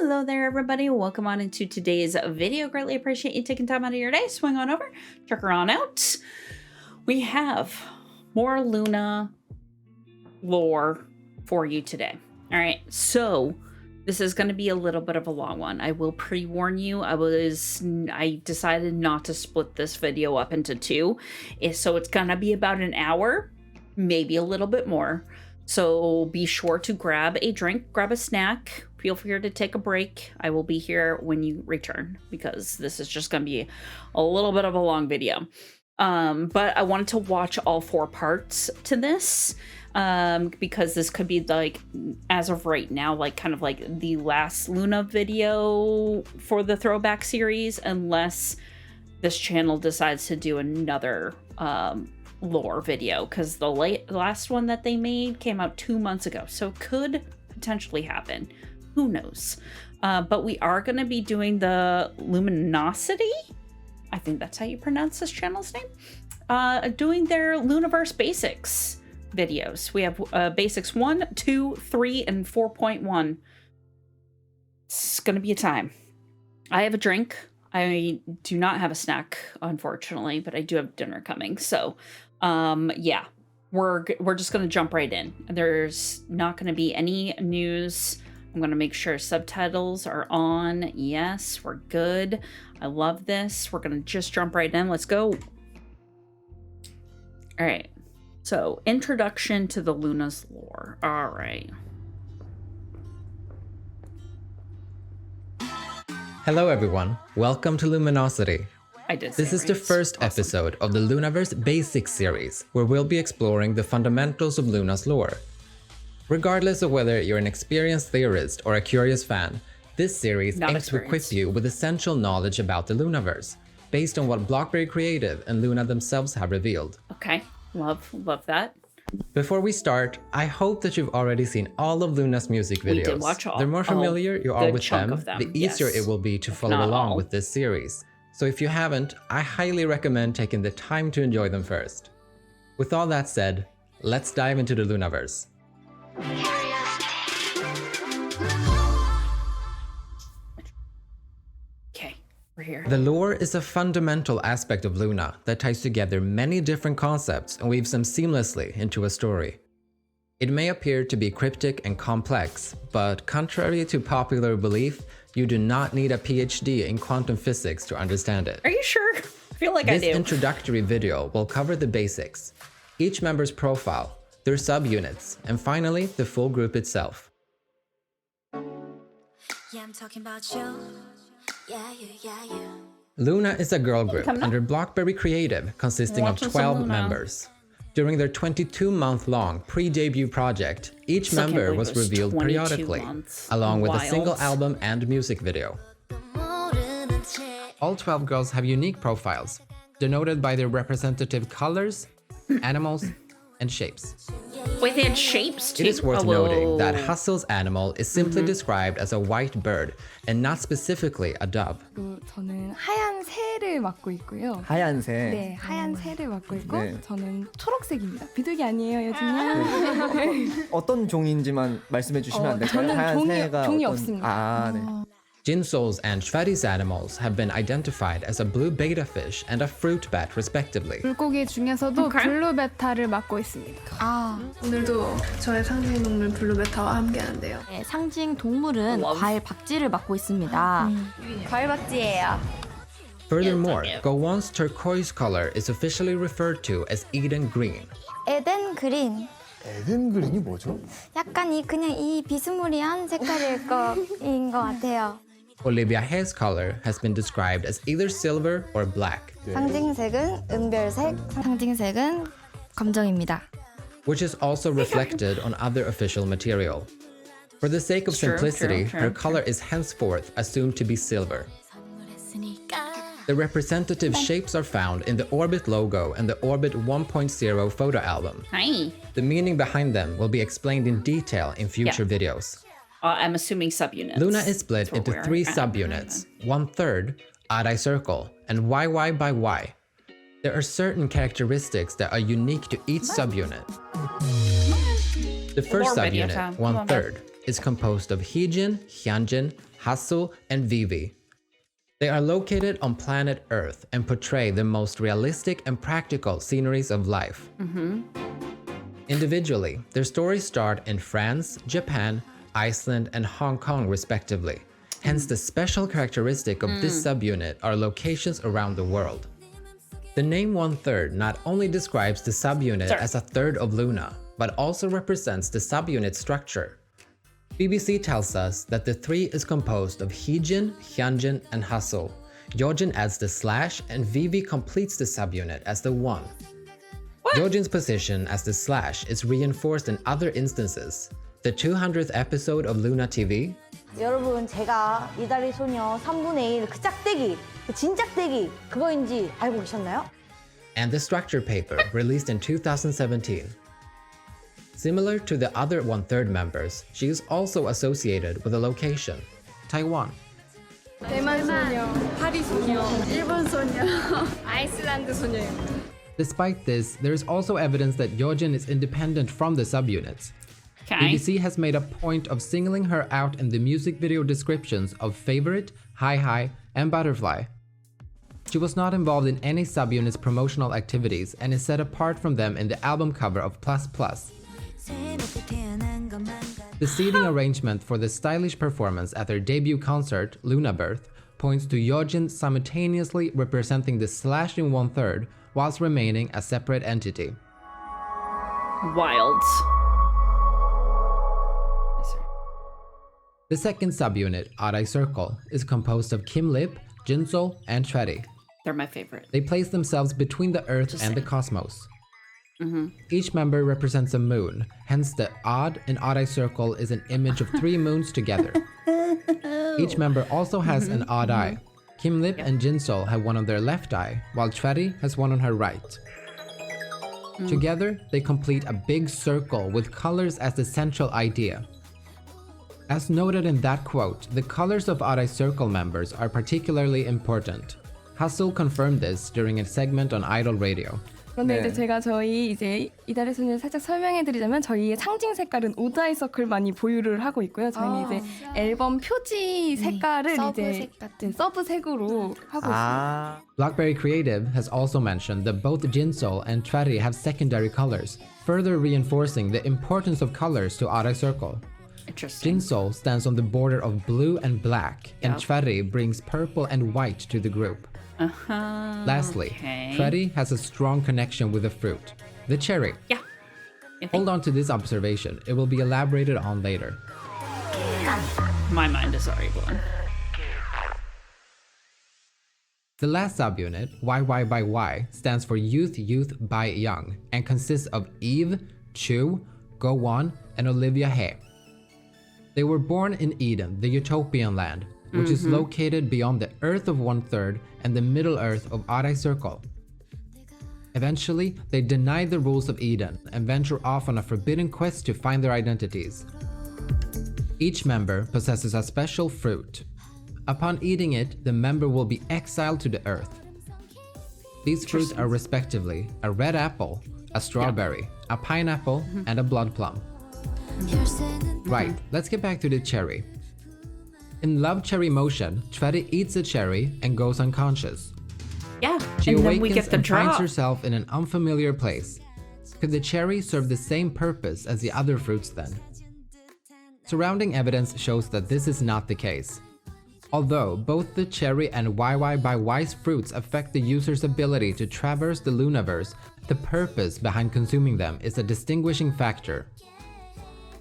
Hello there, everybody. Welcome on into today's video. Greatly appreciate you taking time out of your day. Swing on over, check her on out. We have more LOONA lore for you today. All right, so this is going to be a little bit of a long one. I will pre-warn you. I decided not to split this video up into two, so it's going to be about an hour, maybe a little bit more. So be sure to grab a drink, grab a snack, feel free to take a break. I will be here when you return because this is just going to be a little bit of a long video. But I wanted to watch all 4 parts to this because this could be like, as of right now, like kind of like the last LOONA video for the Throwback series, unless this channel decides to do another lore video, because the last one that they made came out 2 months ago, so it could potentially happen. Who knows? But we are going to be doing the Looinosity, I think that's how you pronounce this channel's name, doing their Looniverse Basics videos. We have Basics 1, 2, 3, and 4.1. It's going to be a time. I have a drink. I do not have a snack, unfortunately, but I do have dinner coming. So, yeah, we're just going to jump right in. There's not going to be any news. I'm going to make sure subtitles are on. Yes, we're good. I love this. We're going to just jump right in. Let's go. All right. So, introduction to the LOONA's lore. All right. Hello everyone, welcome to Looinosity. This is the first episode of the Looniverse Basics series, where we'll be exploring the fundamentals of LOONA's lore. Regardless of whether you're an experienced theorist or a curious fan, this series aims to equip you with essential knowledge about the Looniverse, based on what Blockberry Creative and LOONA themselves have revealed. Okay, love that. Before we start, I hope that you've already seen all of LOONA's music videos. We did watch all. The more familiar you are with them, the easier yes. it will be to follow along with this series. So if you haven't, I highly recommend taking the time to enjoy them first. With all that said, let's dive into the Looniverse. Okay, we're here. The lore is a fundamental aspect of LOONA that ties together many different concepts and weaves them seamlessly into a story. It may appear to be cryptic and complex, but contrary to popular belief, you do not need a PhD in quantum physics to understand it. Are you sure? I feel like I do. This introductory video will cover the basics, each member's profile, their subunits, and finally, the full group itself. Yeah, I'm talking about you. Yeah. LOONA is a girl group under Blockberry Creative consisting of 12 members. During their 22-month-long pre-debut project, each member was revealed periodically, along with a single album and music video. All 12 girls have unique profiles, denoted by their representative colors, animals, and shapes. Wait, they had shapes too? It is worth noting that Hustle's animal is simply described as a white bird and not specifically a dove. 저는 하얀 새를 맡고 있고요. 하얀 새. 네, 하얀 새를 맡고 있고 네. 저는 초록색입니다. 비둘기 아니에요, 여진님? 어떤 종인지만 말씀해 주시면 안 될까요? 저는 하얀 새가 종이 어떤... 없습니다. 아, 네. Jinsoul's and Shreddy's animals have been identified as a blue betta fish and a fruit bat respectively. 물고기 중에서도 블루베타를 맡고 있습니다. 오늘도 저의 상징 동물 블루베타와 함께하는데요. 네, 상징 동물은 과일 박쥐를 맡고 있습니다. 과일 박쥐예요. Furthermore, Gowon's turquoise color is officially referred to as Eden Green. 에덴 그린. 에덴 그린이 뭐죠? 약간 그냥 이 비스무리한 색깔일 거인 것 같아요. Olivia Hare's color has been described as either silver or black, 상징색은 은별색, 상징색은 검정입니다. which is also reflected on other official material. For the sake of simplicity, her color is henceforth assumed to be silver. The representative shapes are found in the Orbit logo and the Orbit 1.0 photo album. Hi. The meaning behind them will be explained in detail in future videos. I'm assuming subunits. LOONA is split into 3 subunits, 1/3, Odd-Eye Circle, and YY by Y. There are certain characteristics that are unique to each subunit. The first subunit, 1/3, is composed of Heejin, Hyunjin, Hassel, and Vivi. They are located on planet Earth and portray the most realistic and practical sceneries of life. Individually, their stories start in France, Japan, Iceland, and Hong Kong respectively. Hence, the special characteristic of this subunit are locations around the world. The name 1/3 not only describes the subunit as a third of LOONA, but also represents the subunit structure. BBC tells us that the three is composed of YeoJin, Hyunjin, and Hassel. YeoJin adds the slash, and Vivi completes the subunit as the one. YeoJin's position as the slash is reinforced in other instances. The 200th episode of LOONA TV, 여러분, 제가 이달의 소녀 3분의 1 그 짝대기, 그 진짝대기 그거인지 알고 계셨나요? and the structure paper released in 2017. Similar to the other 1/3 members, she is also associated with a location, Taiwan. 대만 소녀, 파리 소녀, 일본 소녀, 아이슬란드 소녀입니다. Despite this, there is also evidence that YeoJin is independent from the subunits. Okay. BBC has made a point of singling her out in the music video descriptions of Favorite, Hi Hi, and Butterfly. She was not involved in any subunits' promotional activities and is set apart from them in the album cover of Plus Plus. The seating arrangement for the stylish performance at their debut concert, LOONA Birth, points to YeoJin simultaneously representing the slash in 1/3 whilst remaining a separate entity. Wild. The second subunit, Odd-Eye Circle, is composed of Kim Lip, Jinsol, and Tretti. They're my favorite. They place themselves between the Earth and the cosmos. Each member represents a moon, hence the odd in Odd-Eye Circle is an image of 3 moons together. Each member also has an odd eye. Kim Lip and Jinsol have one on their left eye, while Tretti has one on her right. Together, they complete a big circle with colors as the central idea. As noted in that quote, the colors of Odd-Eye Circle members are particularly important. Hassel confirmed this during a segment on I-DLE Radio. 그런데 네. 이제 제가 저희 이제 이달의 소녀를 살짝 설명해드리자면 저희의 상징 색깔은 오드아이 서클 많이 보유를 하고 있고요. 저희는 이제 앨범 표지 색깔을 이제 서브색으로 하고 있습니다. Blackberry Creative has also mentioned that both Jinsol and Tretti have secondary colors, further reinforcing the importance of colors to Odd-Eye Circle. Interesting. Jinsol stands on the border of blue and black, and Tretti brings purple and white to the group. Lastly, Tretti has a strong connection with the fruit, the cherry. Yeah. Hold on to this observation, it will be elaborated on later. My mind is already blown. The last subunit, YY by Y, stands for Youth Youth by Young and consists of Eve, Chu, Go-won, and Olivia Hae. They were born in Eden, the utopian land, which is located beyond the Earth of 1/3 and the Middle Earth of Odd-Eye Circle. Eventually, they deny the rules of Eden and venture off on a forbidden quest to find their identities. Each member possesses a special fruit. Upon eating it, the member will be exiled to the Earth. These fruits are respectively a red apple, a strawberry, a pineapple, and a blood plum. Right, let's get back to the cherry. In Love Cherry Motion, Tretti eats a cherry and goes unconscious. Yeah, She and then awakens we get the and finds drop. herself in an unfamiliar place. Could the cherry serve the same purpose as the other fruits then? Surrounding evidence shows that this is not the case. Although both the cherry and YY by Y's fruits affect the user's ability to traverse the Loonaverse, the purpose behind consuming them is a distinguishing factor.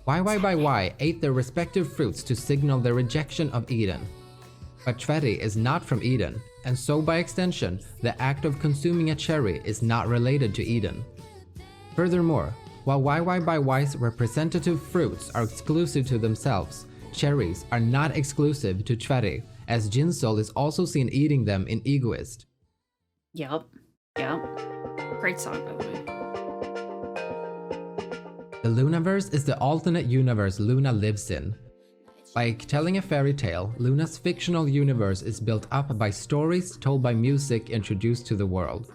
YY by Y ate their respective fruits to signal their rejection of Eden. But Tretti is not from Eden, and so by extension, the act of consuming a cherry is not related to Eden. Furthermore, while YY by Y's representative fruits are exclusive to themselves, cherries are not exclusive to Tretti, as Jinsol is also seen eating them in Egoist. Yep. Great song, by the way. The Loonaverse is the alternate universe LOONA lives in. Like telling a fairy tale, LOONA's fictional universe is built up by stories told by music introduced to the world.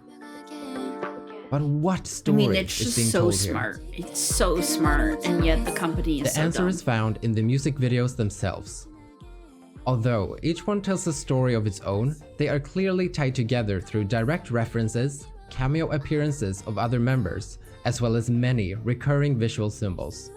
But what story it's is just being so told smart. here? It's so smart, and yet the company is The so answer dumb. is found in the music videos themselves. Although each one tells a story of its own, they are clearly tied together through direct references, cameo appearances of other members, as well as many recurring visual symbols.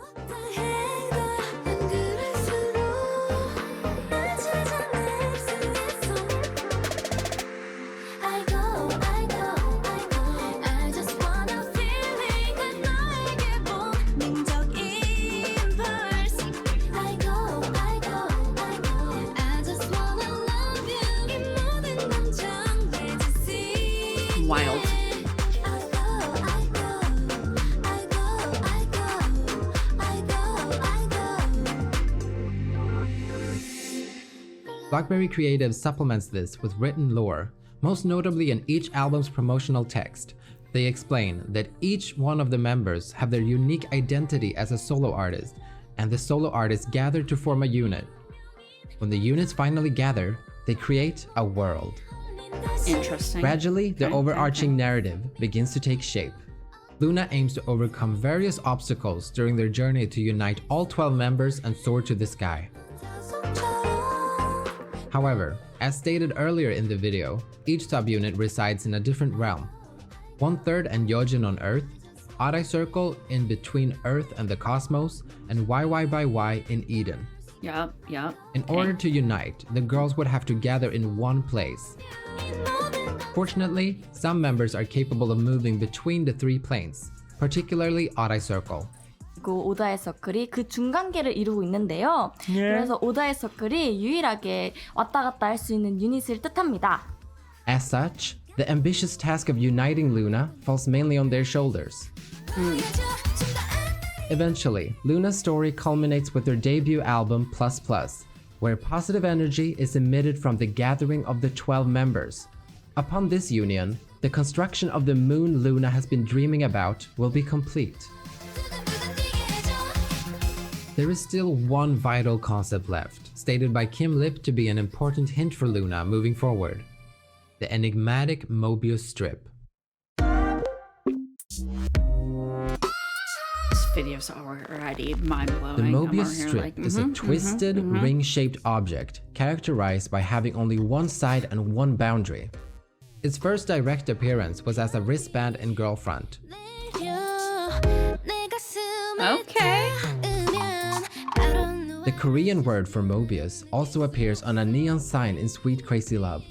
Wild. BlackBerry Creative supplements this with written lore, most notably in each album's promotional text. They explain that each one of the members have their unique identity as a solo artist, and the solo artists gather to form a unit. When the units finally gather, they create a world. Interesting. Gradually, the overarching narrative begins to take shape. LOONA aims to overcome various obstacles during their journey to unite all 12 members and soar to the sky. However, as stated earlier in the video, each subunit resides in a different realm. 1/3 and YeoJin on Earth, Odd-Eye Circle in between Earth and the cosmos, and YY by Y in Eden. Yep. In order to unite, the girls would have to gather in one place. Fortunately, some members are capable of moving between the three planes, particularly Odd-Eye Circle. 그 오다의 서클이 그 중간계를 이루고 있는데요. 그래서 오다의 서클이 유일하게 왔다 갔다 할 수 있는 유닛을 뜻합니다. As such, the ambitious task of uniting LOONA falls mainly on their shoulders. Eventually, LOONA's story culminates with their debut album Plus Plus, where positive energy is emitted from the gathering of the 12 members. Upon this union, the construction of the moon LOONA has been dreaming about will be complete. There is still one vital concept left, stated by Kim Lip to be an important hint for LOONA moving forward: the enigmatic Mobius strip. This video's already mind-blowing. The Mobius strip is a twisted, ring-shaped object characterized by having only one side and one boundary. Its first direct appearance was as a wristband in Girlfront. Okay. The Korean word for Mobius also appears on a neon sign in Sweet Crazy Love.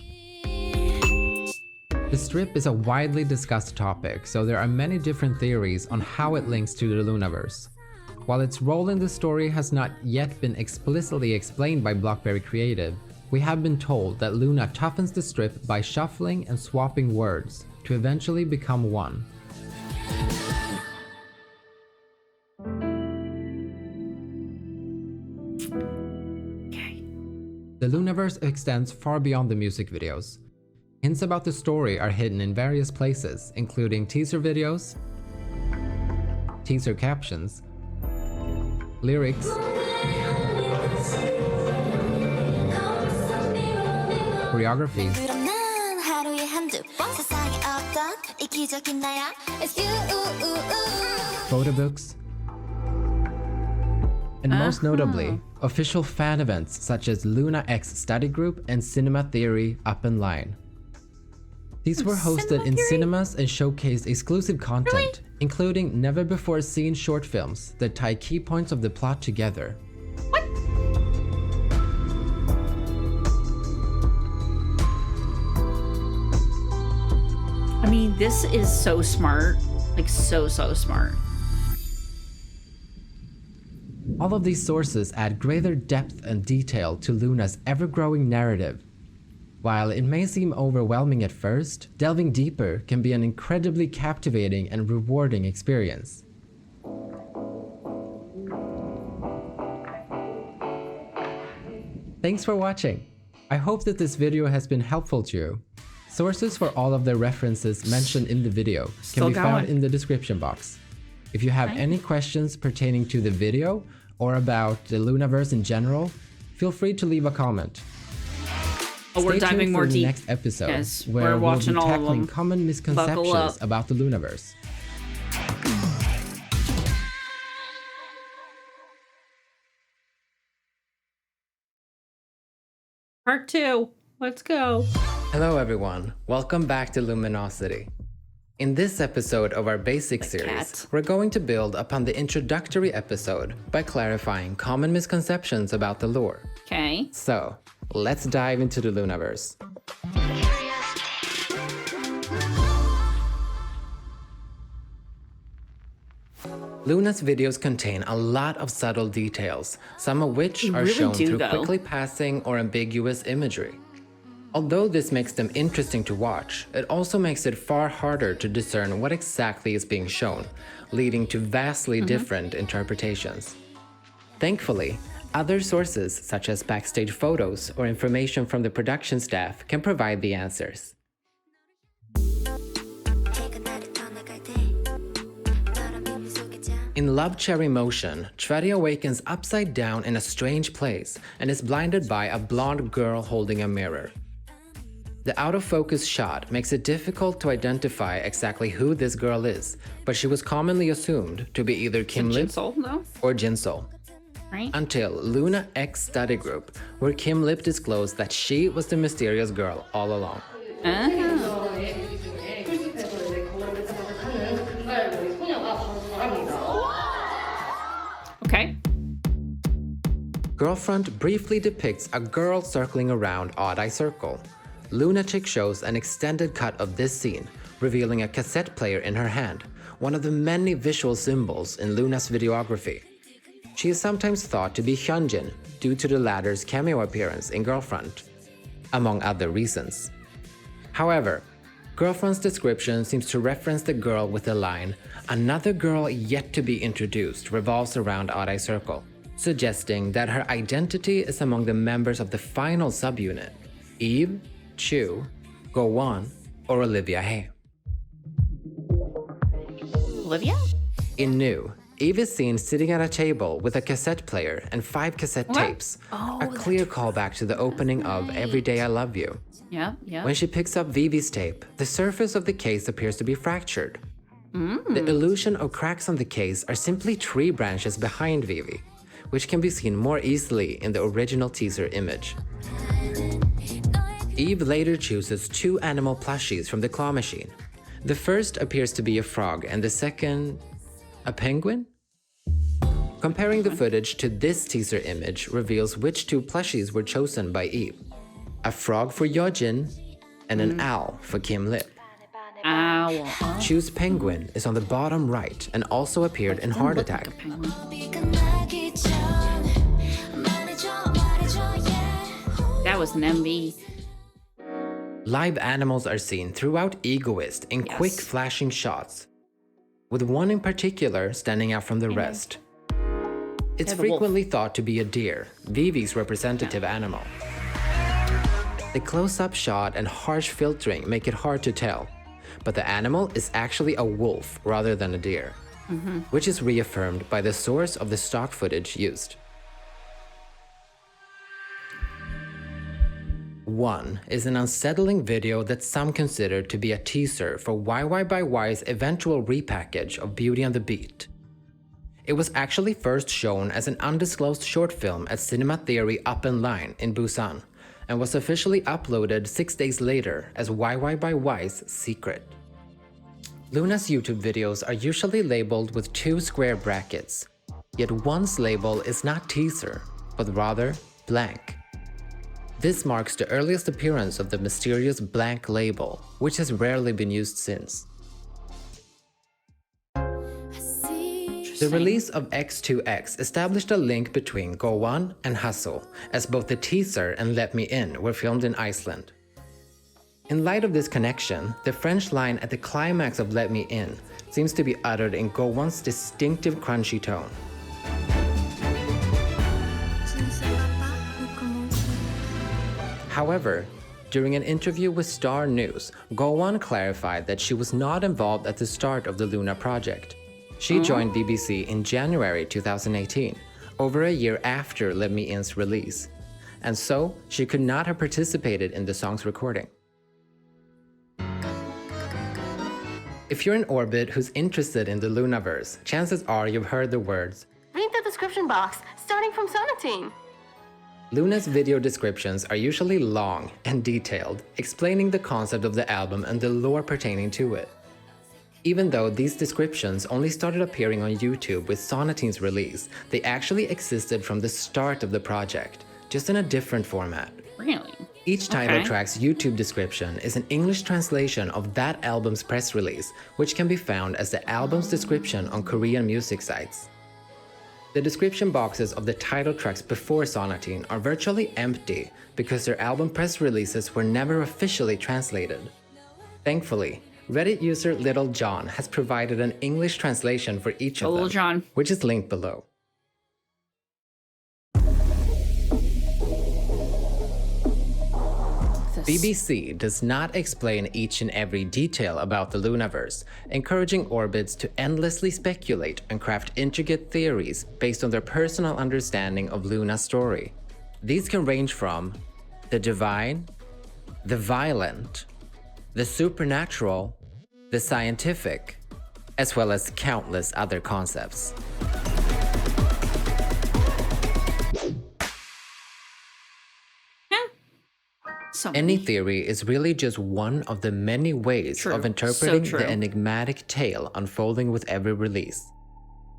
The strip is a widely discussed topic, so there are many different theories on how it links to the Loonaverse. While its role in the story has not yet been explicitly explained by BlackBerry Creative, we have been told that LOONA toughens the strip by shuffling and swapping words to eventually become one. The Loonaverse extends far beyond the music videos. Hints about the story are hidden in various places, including teaser videos, teaser captions, lyrics, choreographies, photo books, and most notably, official fan events such as LOONA X Study Group and Cinema Theory Up in Line. These were hosted in cinemas and showcased exclusive content, including never-before-seen short films that tie key points of the plot together. What? I mean, this is so smart. Like, so smart. All of these sources add greater depth and detail to LOONA's ever-growing narrative. While it may seem overwhelming at first, delving deeper can be an incredibly captivating and rewarding experience. Thanks for watching! I hope that this video has been helpful to you. Sources for all of the references mentioned in the video can be found in the description box. If you have any questions pertaining to the video or about the Loonaverse in general, feel free to leave a comment. Oh, we're diving more deep. The next episode, yes, where we're watching we'll be all of tackling them. common misconceptions about the Loonaverse. Part 2. Let's go. Hello everyone, welcome back to Loominosity. In this episode of our basic series, we're going to build upon the introductory episode by clarifying common misconceptions about the lore. Okay. So, let's dive into the Loonaverse. LOONA's videos contain a lot of subtle details, some of which are shown through quickly passing or ambiguous imagery. Although this makes them interesting to watch, it also makes it far harder to discern what exactly is being shown, leading to vastly different interpretations. Thankfully, other sources such as backstage photos or information from the production staff can provide the answers. In Love Cherry Motion, Tretti awakens upside down in a strange place and is blinded by a blonde girl holding a mirror. The out-of-focus shot makes it difficult to identify exactly who this girl is, but she was commonly assumed to be either Kim Lip or Jinsol. Right. Until LOONA X Study Group, where Kim Lip disclosed that she was the mysterious girl all along. Okay. Girlfront briefly depicts a girl circling around Odd Eye Circle. Lunatic shows an extended cut of this scene, revealing a cassette player in her hand, one of the many visual symbols in LOONA's videography. She is sometimes thought to be YeoJin due to the latter's cameo appearance in Girlfront, among other reasons. However, Girlfront's description seems to reference the girl with the line, "Another girl yet to be introduced revolves around Odd Eye Circle," suggesting that her identity is among the members of the final subunit, Eve, Chu, Go-won, or Olivia Hae. Olivia? In New, Eve is seen sitting at a table with a cassette player and 5 cassette tapes, a clear callback to the opening of Every Day I Love You. Yeah, yeah. When she picks up Vivi's tape, the surface of the case appears to be fractured. The illusion of cracks on the case are simply tree branches behind Vivi, which can be seen more easily in the original teaser image. Eve later chooses 2 animal plushies from the claw machine. The first appears to be a frog and the second, a penguin? Comparing the footage to this teaser image reveals which 2 plushies were chosen by Eve. A frog for YeoJin and an owl for Kim Lip. Owl. Chu's penguin is on the bottom right and also appeared in Heart Attack. That was an MV. Live animals are seen throughout Egoist in quick flashing shots, with one in particular standing out from the rest. It's frequently thought to be a deer, Vivi's representative animal. The close-up shot and harsh filtering make it hard to tell, but the animal is actually a wolf rather than a deer, which is reaffirmed by the source of the stock footage used. 1 is an unsettling video that some consider to be a teaser for YYY's eventual repackage of Beauty and the Beat. It was actually first shown as an undisclosed short film at Cinema Theory Up and Line in Busan, and was officially uploaded 6 days later as YYY's Secret. LOONA's YouTube videos are usually labeled with 2 square brackets, yet one's label is not teaser, but rather blank. This marks the earliest appearance of the mysterious blank label, which has rarely been used since. The release of X2X established a link between Go-won and Hustle, as both the teaser and Let Me In were filmed in Iceland. In light of this connection, the French line at the climax of Let Me In seems to be uttered in Go-won's distinctive crunchy tone. However, during an interview with Star News, Go-won clarified that she was not involved at the start of the LOONA project. She joined BBC in January 2018, over a year after Let Me In's release, and so she could not have participated in the song's recording. If you're in orbit who's interested in the Loonaverse, chances are you've heard the words, "Read the description box, starting from Sonatine." LOONA's video descriptions are usually long and detailed, explaining the concept of the album and the lore pertaining to it. Even though these descriptions only started appearing on YouTube with Sonatine's release, they actually existed from the start of the project, just in a different format. Really? Each title track's YouTube description is an English translation of that album's press release, which can be found as the album's description on Korean music sites. The description boxes of the title tracks before Sonatine are virtually empty because their album press releases were never officially translated. Thankfully, Reddit user Little John has provided an English translation for each of them, which is linked below. BBC does not explain each and every detail about the Loonaverse, encouraging orbits to endlessly speculate and craft intricate theories based on their personal understanding of LOONA's story. These can range from the divine, the violent, the supernatural, the scientific, as well as countless other concepts. Any theory is really just one of the many ways of interpreting the enigmatic tale unfolding with every release.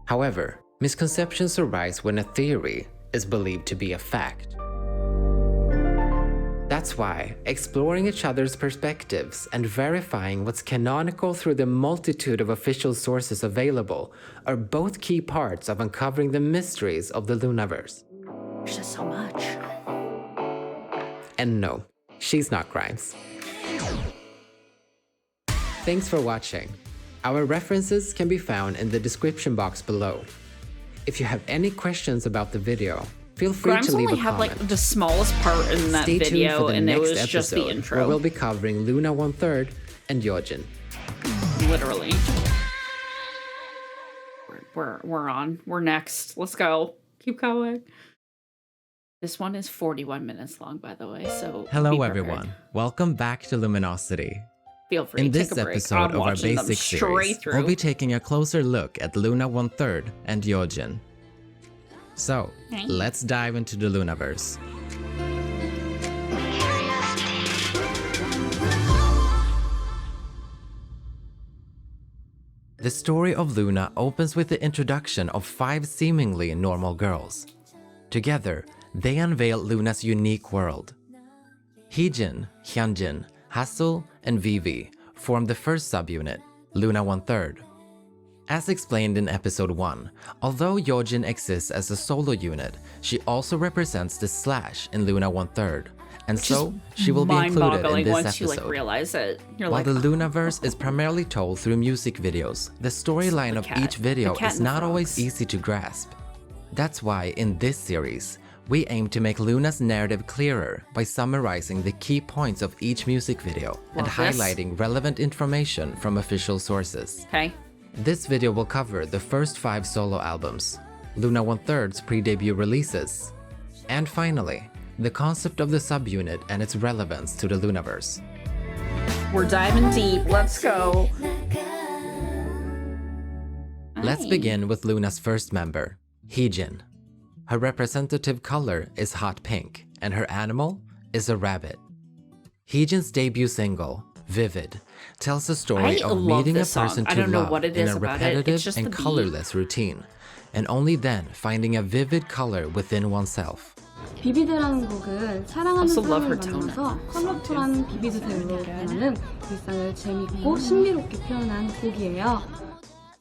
However, misconceptions arise when a theory is believed to be a fact. That's why exploring each other's perspectives and verifying what's canonical through the multitude of official sources available are both key parts of uncovering the mysteries of the Loonaverse. There's just so much. And no, she's not Grimes. Thanks for watching. Our references can be found in the description box below. If you have any questions about the video, feel free to leave a comment. Grimes only had like the smallest part in that Stay video, tuned for the and it next was just the episode, intro. where we'll be covering LOONA 1/3 and YeoJin. Literally. We're on. We're next. Let's go. Keep going. This one is 41 minutes long, by the way, so hello everyone. Welcome back to Loominosity. Feel free in to this take a break. episode I'm of our watching them basic series, through. we'll be taking a closer look at LOONA 1/3 and YeoJin. So, let's dive into the Loonaverse. The story of LOONA opens with the introduction of 5 seemingly normal girls. Together, they unveil LOONA's unique world. Heejin, Hyunjin, Hasul, and Vivi form the first subunit, LOONA 1/3. As explained in episode 1, although YeoJin exists as a solo unit, she also represents the slash in LOONA 1/3, and so she will be included in this once episode. you realize it. You're While like, the Loonaverse is primarily told through music videos, the storyline of each video is not always easy to grasp. That's why in this series, we aim to make LOONA's narrative clearer by summarizing the key points of each music video and highlighting relevant information from official sources. This video will cover the first 5 solo albums, LOONA 1/3's pre-debut releases, and finally, the concept of the subunit and its relevance to the Loonaverse. We're diving deep. Let's go. Let's begin with LOONA's first member, Heejin. Her representative color is hot pink, and her animal is a rabbit. Heejin's debut single, Vivid, tells the story of meeting a person to love in a repetitive and colorless routine, and only then finding a vivid color within oneself. 비비드라는 곡은 사랑하는 사람을 만나서 컬러풀한 비비드 셀로 변하는 일상을 재밌고 신비롭게 표현한 곡이에요.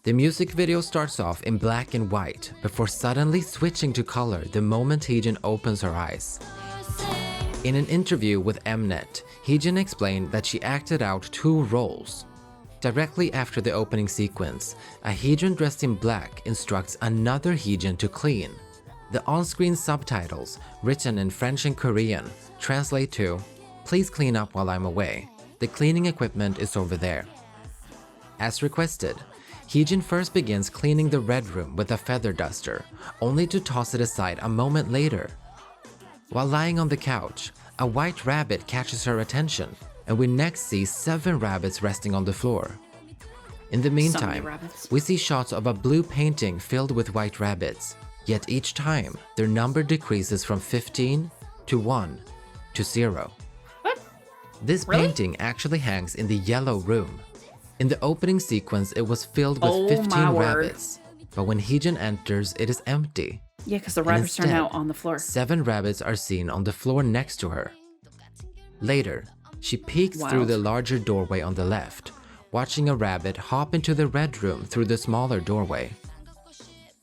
The music video starts off in black and white before suddenly switching to color the moment Heejin opens her eyes. In an interview with Mnet, Heejin explained that she acted out 2 roles. Directly after the opening sequence, a Heejin dressed in black instructs another Heejin to clean. The on-screen subtitles, written in French and Korean, translate to, "Please clean up while I'm away. The cleaning equipment is over there." As requested, Heejin first begins cleaning the red room with a feather duster, only to toss it aside a moment later. While lying on the couch, a white rabbit catches her attention, and we next see 7 rabbits resting on the floor. In the meantime, we see shots of a blue painting filled with white rabbits, yet each time, their number decreases from 15 to 1 to 0. What? This Really? painting actually hangs in the yellow room. In the opening sequence, it was filled with Oh, 15 my word. rabbits, but when Heejin enters, it is empty. Yeah, because the And rabbits are now instead, on the floor. 7 rabbits are seen on the floor next to her. Later, she peeks through Wild. the larger doorway on the left, watching a rabbit hop into the red room through the smaller doorway.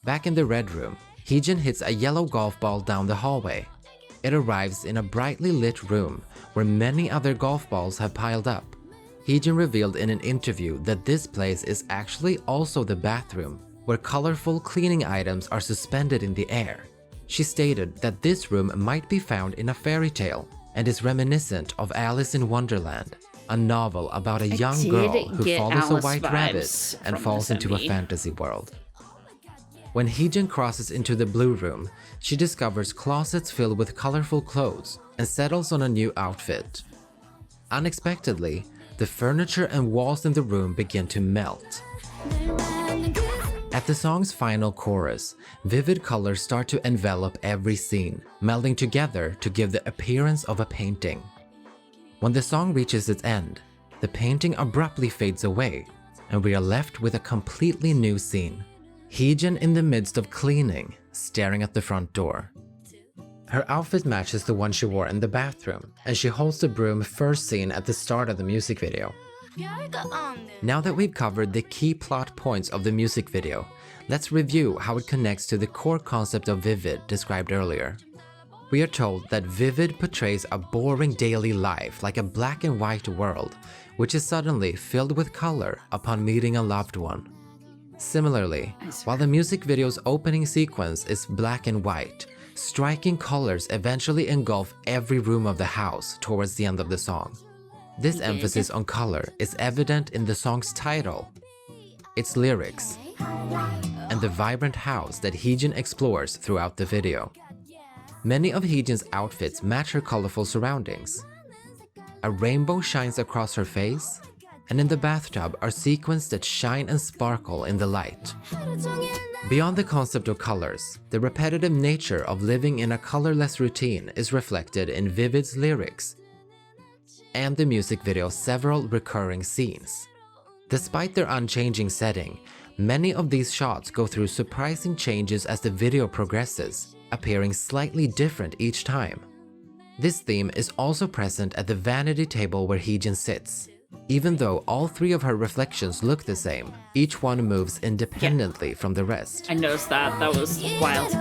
Back in the red room, Heejin hits a yellow golf ball down the hallway. It arrives in a brightly lit room where many other golf balls have piled up. Heejin revealed in an interview that this place is actually also the bathroom, where colorful cleaning items are suspended in the air. She stated that this room might be found in a fairy tale and is reminiscent of Alice in Wonderland, a novel about a young did girl who get follows Alice a white vibes rabbit and from falls this into a MV. fantasy world. When Heejin crosses into the blue room, she discovers closets filled with colorful clothes and settles on a new outfit. Unexpectedly, the furniture and walls in the room begin to melt. At the song's final chorus, vivid colors start to envelop every scene, melding together to give the appearance of a painting. When the song reaches its end, the painting abruptly fades away, and we are left with a completely new scene. Heejin in the midst of cleaning, staring at the front door. Her outfit matches the one she wore in the bathroom, and she holds the broom first seen at the start of the music video. Now that we've covered the key plot points of the music video, let's review how it connects to the core concept of Vivid described earlier. We are told that Vivid portrays a boring daily life like a black and white world, which is suddenly filled with color upon meeting a loved one. Similarly, while the music video's opening sequence is black and white, striking colors eventually engulf every room of the house towards the end of the song. This emphasis on color is evident in the song's title, its lyrics, and the vibrant house that Heejin explores throughout the video. Many of Heejin's outfits match her colorful surroundings. A rainbow shines across her face, and in the bathtub are sequins that shine and sparkle in the light. Beyond the concept of colors, the repetitive nature of living in a colorless routine is reflected in Vivid's lyrics and the music video's several recurring scenes. Despite their unchanging setting, many of these shots go through surprising changes as the video progresses, appearing slightly different each time. This theme is also present at the vanity table where Heejin sits. Even though all 3 of her reflections look the same, each one moves independently from the rest. I noticed that. That was wild.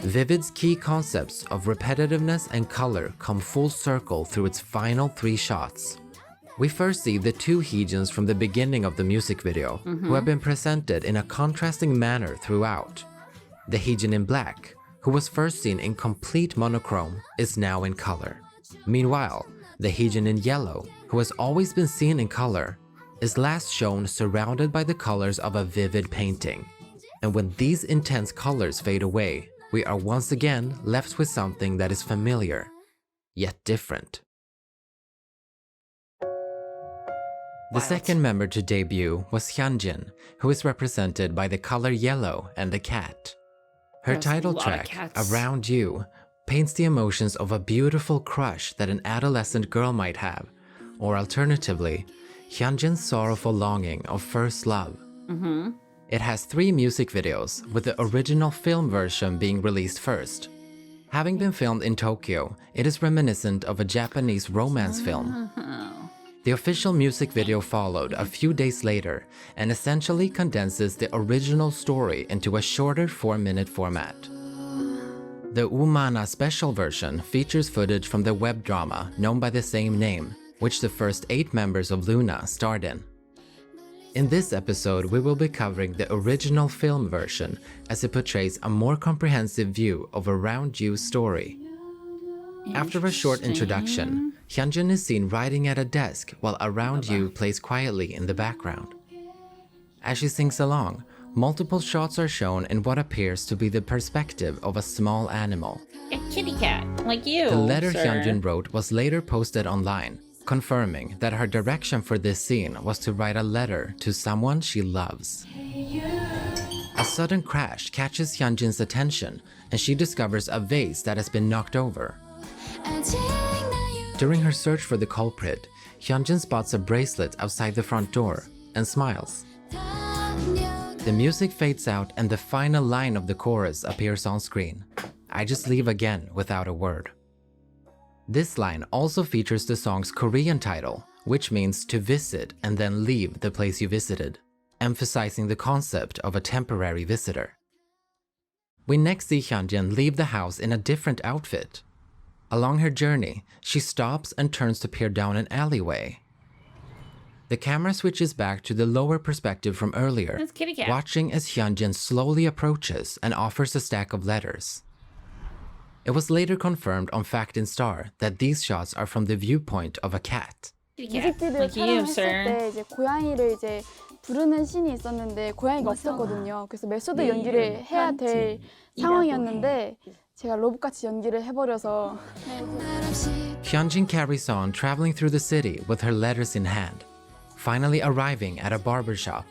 Vivid's key concepts of repetitiveness and color come full circle through its final 3 shots. We first see the 2 Heejins from the beginning of the music video, who have been presented in a contrasting manner throughout. The Heejin in black, who was first seen in complete monochrome, is now in color. Meanwhile, the Heejin in yellow, who has always been seen in color, is last shown surrounded by the colors of a vivid painting. And when these intense colors fade away, we are once again left with something that is familiar, yet different. The second member to debut was Hyunjin, who is represented by the color yellow and the cat. Her There's a title lot of track, cats. Around You, paints the emotions of a beautiful crush that an adolescent girl might have, or alternatively, Hyunjin's sorrowful longing of first love. It has 3 music videos, with the original film version being released first. Having been filmed in Tokyo, it is reminiscent of a Japanese romance film. The official music video followed a few days later and essentially condenses the original story into a shorter 4-minute format. The Umana special version features footage from the web drama known by the same name, which the first 8 members of LOONA starred in. In this episode, we will be covering the original film version as it portrays a more comprehensive view of Around You's story. After a short introduction, Hyunjin is seen writing at a desk while Around You plays quietly in the background. As she sings along, multiple shots are shown in what appears to be the perspective of a small animal. A kitty cat, like you. The letter sir. Hyunjin wrote was later posted online, confirming that her direction for this scene was to write a letter to someone she loves. A sudden crash catches Hyunjin's attention, and she discovers a vase that has been knocked over. During her search for the culprit, YeoJin spots a bracelet outside the front door and smiles. The music fades out and the final line of the chorus appears on screen. I just leave again without a word. This line also features the song's Korean title, which means to visit and then leave the place you visited, emphasizing the concept of a temporary visitor. We next see YeoJin leave the house in a different outfit. Along her journey, she stops and turns to peer down an alleyway. The camera switches back to the lower perspective from earlier, That's kitty cat. watching as YeoJin slowly approaches and offers a stack of letters. It was later confirmed on Fact in Star that these shots are from the viewpoint of a cat. Kitty cat. 뮤직비디오 Like you, 촬영했을 sir. 때 이제 고양이를 이제 부르는 씬이 있었는데 고양이가 없었거든요. 그래서 메소드 연기를 해야 될 상황이었는데 제가 로봇같이 연기를 해버려서 YeoJin carries on traveling through the city with her letters in hand, finally arriving at a barbershop.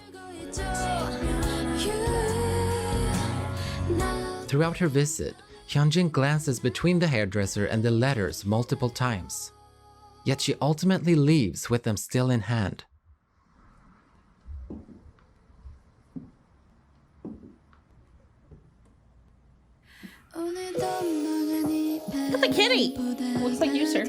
Throughout her visit, YeoJin glances between the hairdresser and the letters multiple times. Yet she ultimately leaves with them still in hand. Look at the kitty. Looks like you, sir.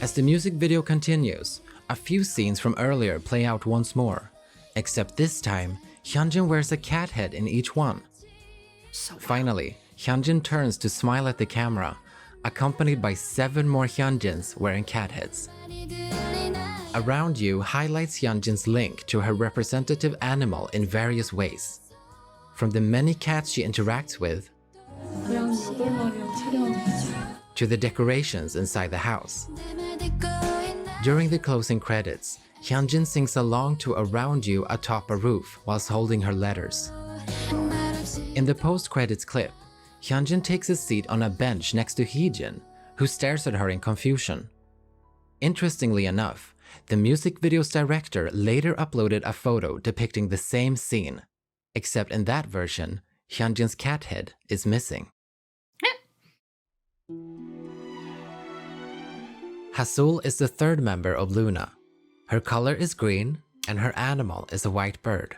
As the music video continues, a few scenes from earlier play out once more, except this time, YeoJin wears a cat head in each one. Finally, YeoJin turns to smile at the camera, accompanied by 7 more YeoJins wearing cat heads. Around You highlights YeoJin's link to her representative animal in various ways. From the many cats she interacts with, to the decorations inside the house. During the closing credits, YeoJin sings along to Around You atop a roof whilst holding her letters. In the post-credits clip, YeoJin takes a seat on a bench next to Heejin, who stares at her in confusion. Interestingly enough, the music video's director later uploaded a photo depicting the same scene, except in that version, Hyunjin's cat head is missing. Hasul is the third member of LOONA. Her color is green, and her animal is a white bird.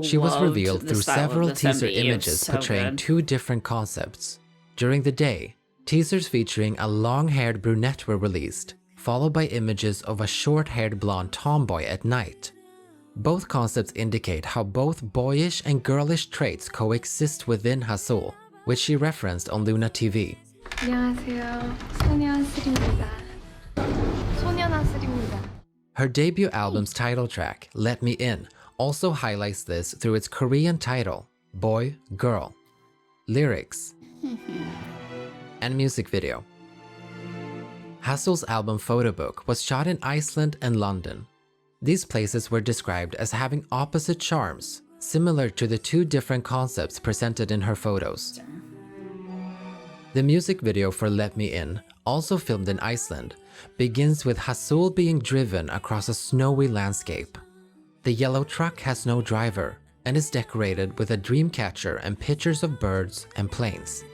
She was revealed through several teaser images portraying 2 different concepts. During the day, teasers featuring a long-haired brunette were released, followed by images of a short-haired blonde tomboy at night. Both concepts indicate how both boyish and girlish traits coexist within Hasul, which she referenced on LOONA TV. 안녕하세요. 소녀하슬입니다. 소녀하슬입니다. Her debut album's title track, Let Me In, also highlights this through its Korean title, Boy, Girl, lyrics, and music video. Hasul's album photo book was shot in Iceland and London. These places were described as having opposite charms, similar to the 2 different concepts presented in her photos. The music video for Let Me In, also filmed in Iceland, begins with Hasul being driven across a snowy landscape. The yellow truck has no driver and is decorated with a dream catcher and pictures of birds and planes.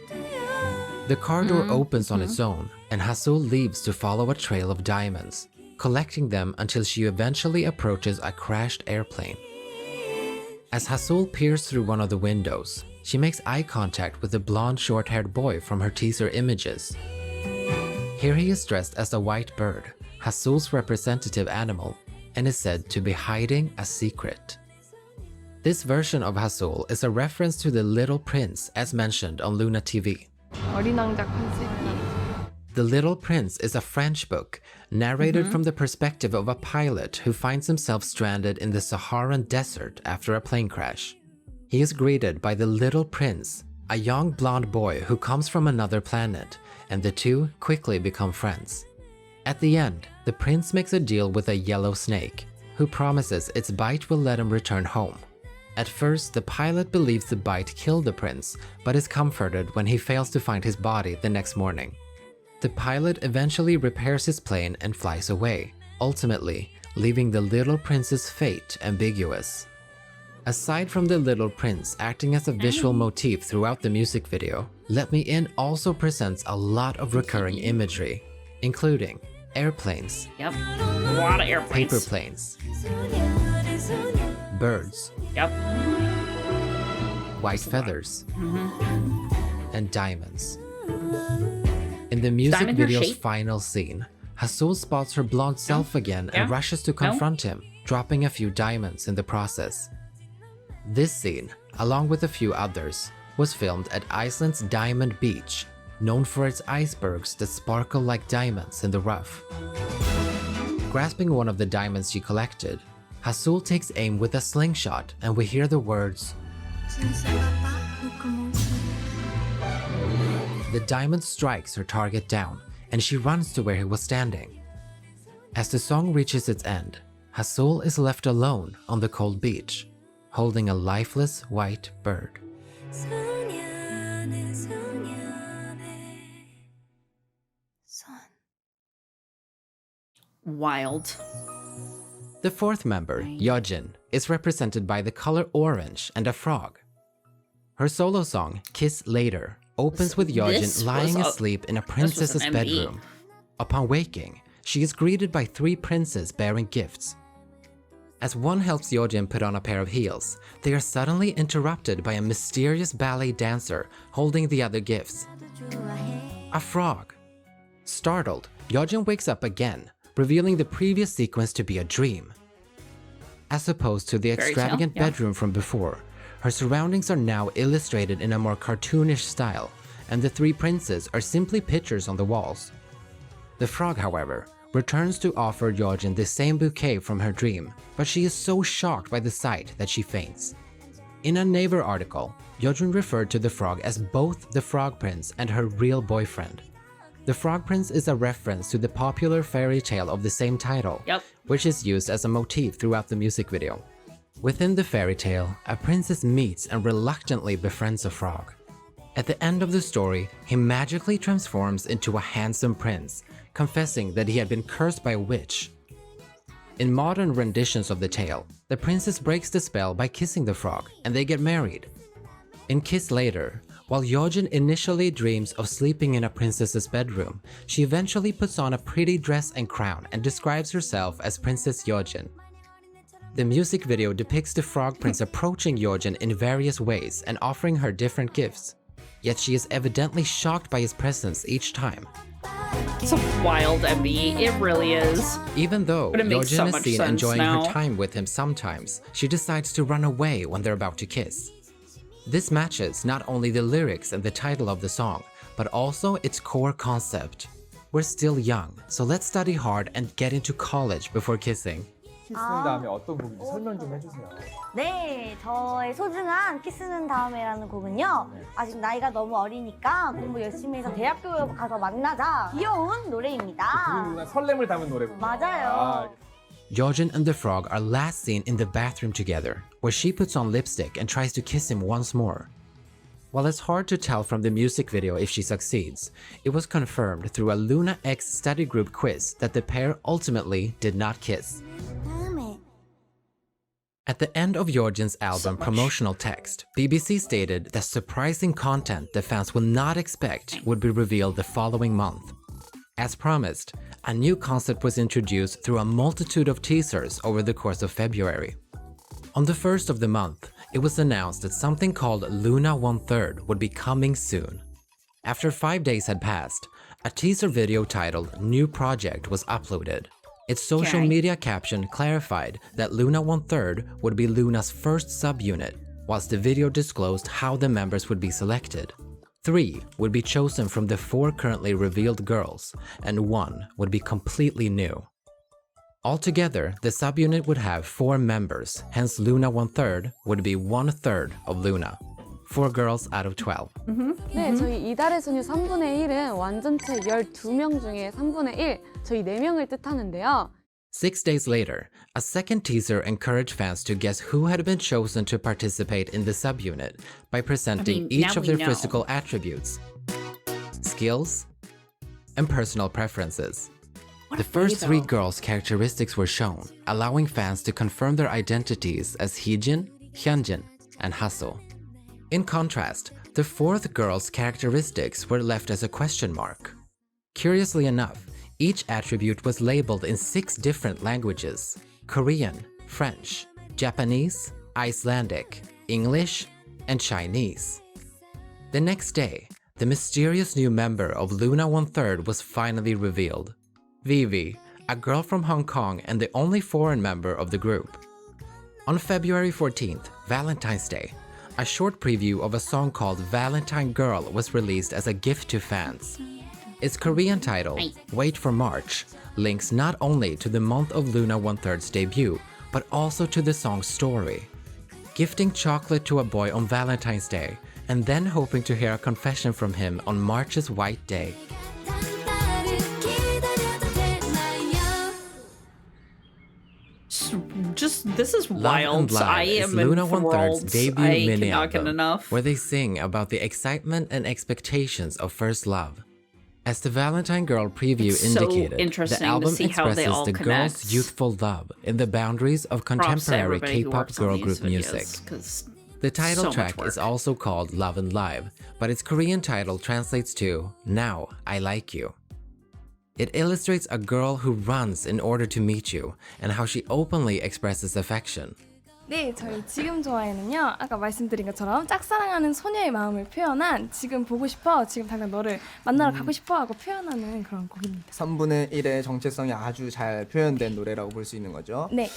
The car door opens on its own, and Hasul leaves to follow a trail of diamonds, collecting them until she eventually approaches a crashed airplane. As Hasul peers through one of the windows, she makes eye contact with the blonde short-haired boy from her teaser images. Here he is dressed as a white bird, Hasul's representative animal, and is said to be hiding a secret. This version of Hasul is a reference to The Little Prince as mentioned on LOONA TV. 어린 왕자 컨셉이에요. The Little Prince is a French book narrated from the perspective of a pilot who finds himself stranded in the Saharan desert after a plane crash. He is greeted by the Little Prince, a young blonde boy who comes from another planet, and the two quickly become friends. At the end, the prince makes a deal with a yellow snake, who promises its bite will let him return home. At first, the pilot believes the bite killed the prince, but is comforted when he fails to find his body the next morning. The pilot eventually repairs his plane and flies away, ultimately leaving the little prince's fate ambiguous. Aside from the little prince acting as a visual motif throughout the music video, Let Me In also presents a lot of recurring imagery, including airplanes, Yep. A lot of airplanes. paper planes, birds, Yep. white feathers, and diamonds. In the music Diamond her video's shape? final scene, Hasul spots her blonde self again and Yeah. rushes to confront him, dropping a few diamonds in the process. This scene, along with a few others, was filmed at Iceland's Diamond Beach, known for its icebergs that sparkle like diamonds in the rough. Grasping one of the diamonds she collected, Hasul takes aim with a slingshot and we hear the words, the diamond strikes her target down and she runs to where he was standing. As the song reaches its end, Hasul is left alone on the cold beach, holding a lifeless white bird. Wild. The fourth member, YeoJin, is represented by the color orange and a frog. Her solo song, Kiss Later, opens with This YeoJin lying was a- asleep in a this was princess's an MV. bedroom. Upon waking, she is greeted by 3 princes bearing gifts. As one helps YeoJin put on a pair of heels, they are suddenly interrupted by a mysterious ballet dancer holding the other gifts. A frog. Startled, YeoJin wakes up again, revealing the previous sequence to be a dream. As opposed to the Fairy tale, extravagant yeah. bedroom from before, her surroundings are now illustrated in a more cartoonish style, and the 3 princes are simply pictures on the walls. The frog, however, returns to offer YeoJin the same bouquet from her dream, but she is so shocked by the sight that she faints. In a Naver article, YeoJin referred to the frog as both the Frog Prince and her real boyfriend. The Frog Prince is a reference to the popular fairy tale of the same title, Yep. which is used as a motif throughout the music video. Within the fairy tale, a princess meets and reluctantly befriends a frog. At the end of the story, he magically transforms into a handsome prince, confessing that he had been cursed by a witch. In modern renditions of the tale, the princess breaks the spell by kissing the frog, and they get married. In Kiss Later, while YeoJin initially dreams of sleeping in a princess's bedroom, she eventually puts on a pretty dress and crown and describes herself as Princess YeoJin. The music video depicts the Frog Prince approaching YeoJin in various ways and offering her different gifts. Yet she is evidently shocked by his presence each time. It's a wild MV. It really is. Even though But it makes YeoJin so is much seen sense enjoying now. her time with him sometimes, she decides to run away when they're about to kiss. This matches not only the lyrics and the title of the song, but also its core concept. We're still young, so let's study hard and get into college before kissing. 키스는 다음에 어떤 곡인지 설명 좀 해주세요. 네, 저의 소중한 키스는 다음에라는 곡은요. 아직 나이가 너무 어리니까 공부 열심히 해서 대학교 가서 만나자. 귀여운 노래입니다. 누나 설렘을 담은 노래군요. 맞아요. YeoJin and the frog are last seen in the bathroom together, where she puts on lipstick and tries to kiss him once more. While it's hard to tell from the music video if she succeeds, it was confirmed through a LOONA X study group quiz that the pair ultimately did not kiss. At the end of YeoJin's album promotional text, BBC stated that surprising content the fans will not expect would be revealed the following month. As promised, a new concept was introduced through a multitude of teasers over the course of February. On the 1st of the month, it was announced that something called LOONA 1/3 would be coming soon. After 5 days had passed, a teaser video titled New Project was uploaded. Its social media caption clarified that LOONA 1/3 would be LOONA's first subunit, whilst the video disclosed how the members would be selected. 3 would be chosen from the 4 currently revealed girls, and 1 would be completely new. Altogether, the subunit would have 4 members, hence LOONA 1/3 would be 1/3 of LOONA. 4 girls out of 12. 네, 저희 이달의 소녀 3분의 1은 완전체 12명 중에 3분의 1, 저희 4명을 뜻하는데요. 6 days later, a second teaser encouraged fans to guess who had been chosen to participate in the subunit by presenting each now of we their know. physical attributes, skills, and personal preferences. The first three girls' characteristics were shown, allowing fans to confirm their identities as YeoJin, Hyunjin, and Hassel. In contrast, the fourth girl's characteristics were left as a question mark. Curiously enough, each attribute was labeled in 6 different languages: Korean, French, Japanese, Icelandic, English, and Chinese. The next day, the mysterious new member of LOONA 1/3 was finally revealed. Vivi, a girl from Hong Kong and the only foreign member of the group. On February 14th, Valentine's Day, a short preview of a song called Valentine Girl was released as a gift to fans. Its Korean title, Wait for March, links not only to the month of LOONA 1/3's debut, but also to the song's story. Gifting chocolate to a boy on Valentine's Day, and then hoping to hear a confession from him on March's White Day. This is wild. I am LOONA enthralled. 1/3's debut I mini cannot get album, enough. where they sing about the excitement and expectations of first love. As the Valentine Girl preview It's so indicated, interesting the to album see how they expresses all the connect. girls' youthful love in the boundaries of Props to contemporary everybody who K-pop works on girl these group videos, music. 'cause The title so much track is work. also called Love and Live, but its Korean title translates to Now I Like You. It illustrates a girl who runs in order to meet you and how she openly expresses affection. 네, 저희 지금 좋아해는요. 아까 말씀드린 것처럼 짝사랑하는 소녀의 마음을 표현한 지금 보고 싶어, 지금 당장 너를 만나러 가고 싶어 하고 표현하는 그런 곡입니다. 3분의 1의 정체성이 아주 잘 표현된 노래라고 볼 수 있는 거죠. 네.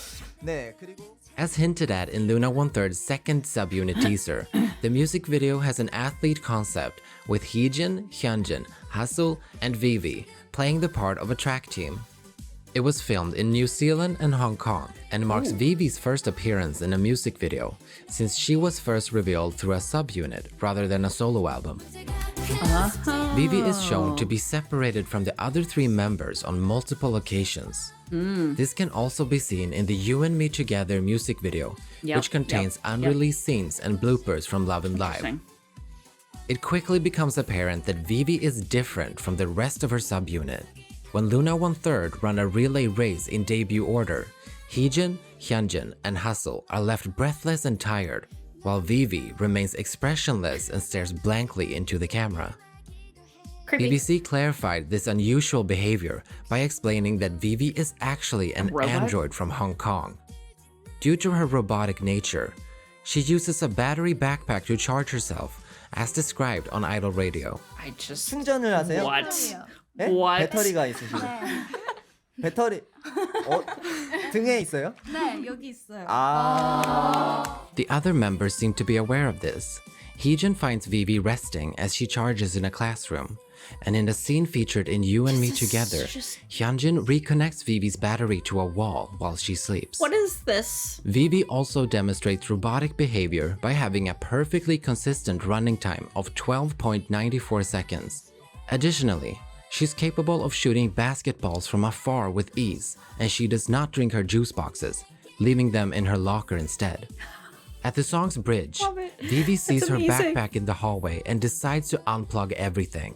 네, 그리고 As hinted at in LOONA 1/3's second subunit teaser, the music video has an athlete concept with YeoJin, Hyunjin, Hassel, and Vivi playing the part of a track team. It was filmed in New Zealand and Hong Kong and marks Vivi's first appearance in a music video, since she was first revealed through a subunit rather than a solo album. Vivi is shown to be separated from the other 3 members on multiple occasions. This can also be seen in the You and Me Together music video, which contains unreleased scenes and bloopers from Love and Live. It quickly becomes apparent that Vivi is different from the rest of her subunit. When LOONA 1/3 run a relay race in debut order, YeoJin, Hyunjin, and Hassel are left breathless and tired, while Vivi remains expressionless and stares blankly into the camera. Creepy. BBC clarified this unusual behavior by explaining that Vivi is actually an android from Hong Kong. Due to her robotic nature, she uses a battery backpack to charge herself, as described on I-DLE Radio. I just 충전을 하세요? what? 네? What? 배터리가 있으시고. 배터리 등에 있어요? 네, 여기 있어요. The other members seem to be aware of this. YeoJin finds Vivi resting as she charges in a classroom, and in a scene featured in You and Me Together, Hyunjin reconnects Vivi's battery to a wall while she sleeps. What is this? Vivi also demonstrates robotic behavior by having a perfectly consistent running time of 12.94 seconds. Additionally, she's capable of shooting basketballs from afar with ease, and she does not drink her juice boxes, leaving them in her locker instead. At the song's bridge, Vivi sees her backpack in the hallway and decides to unplug everything.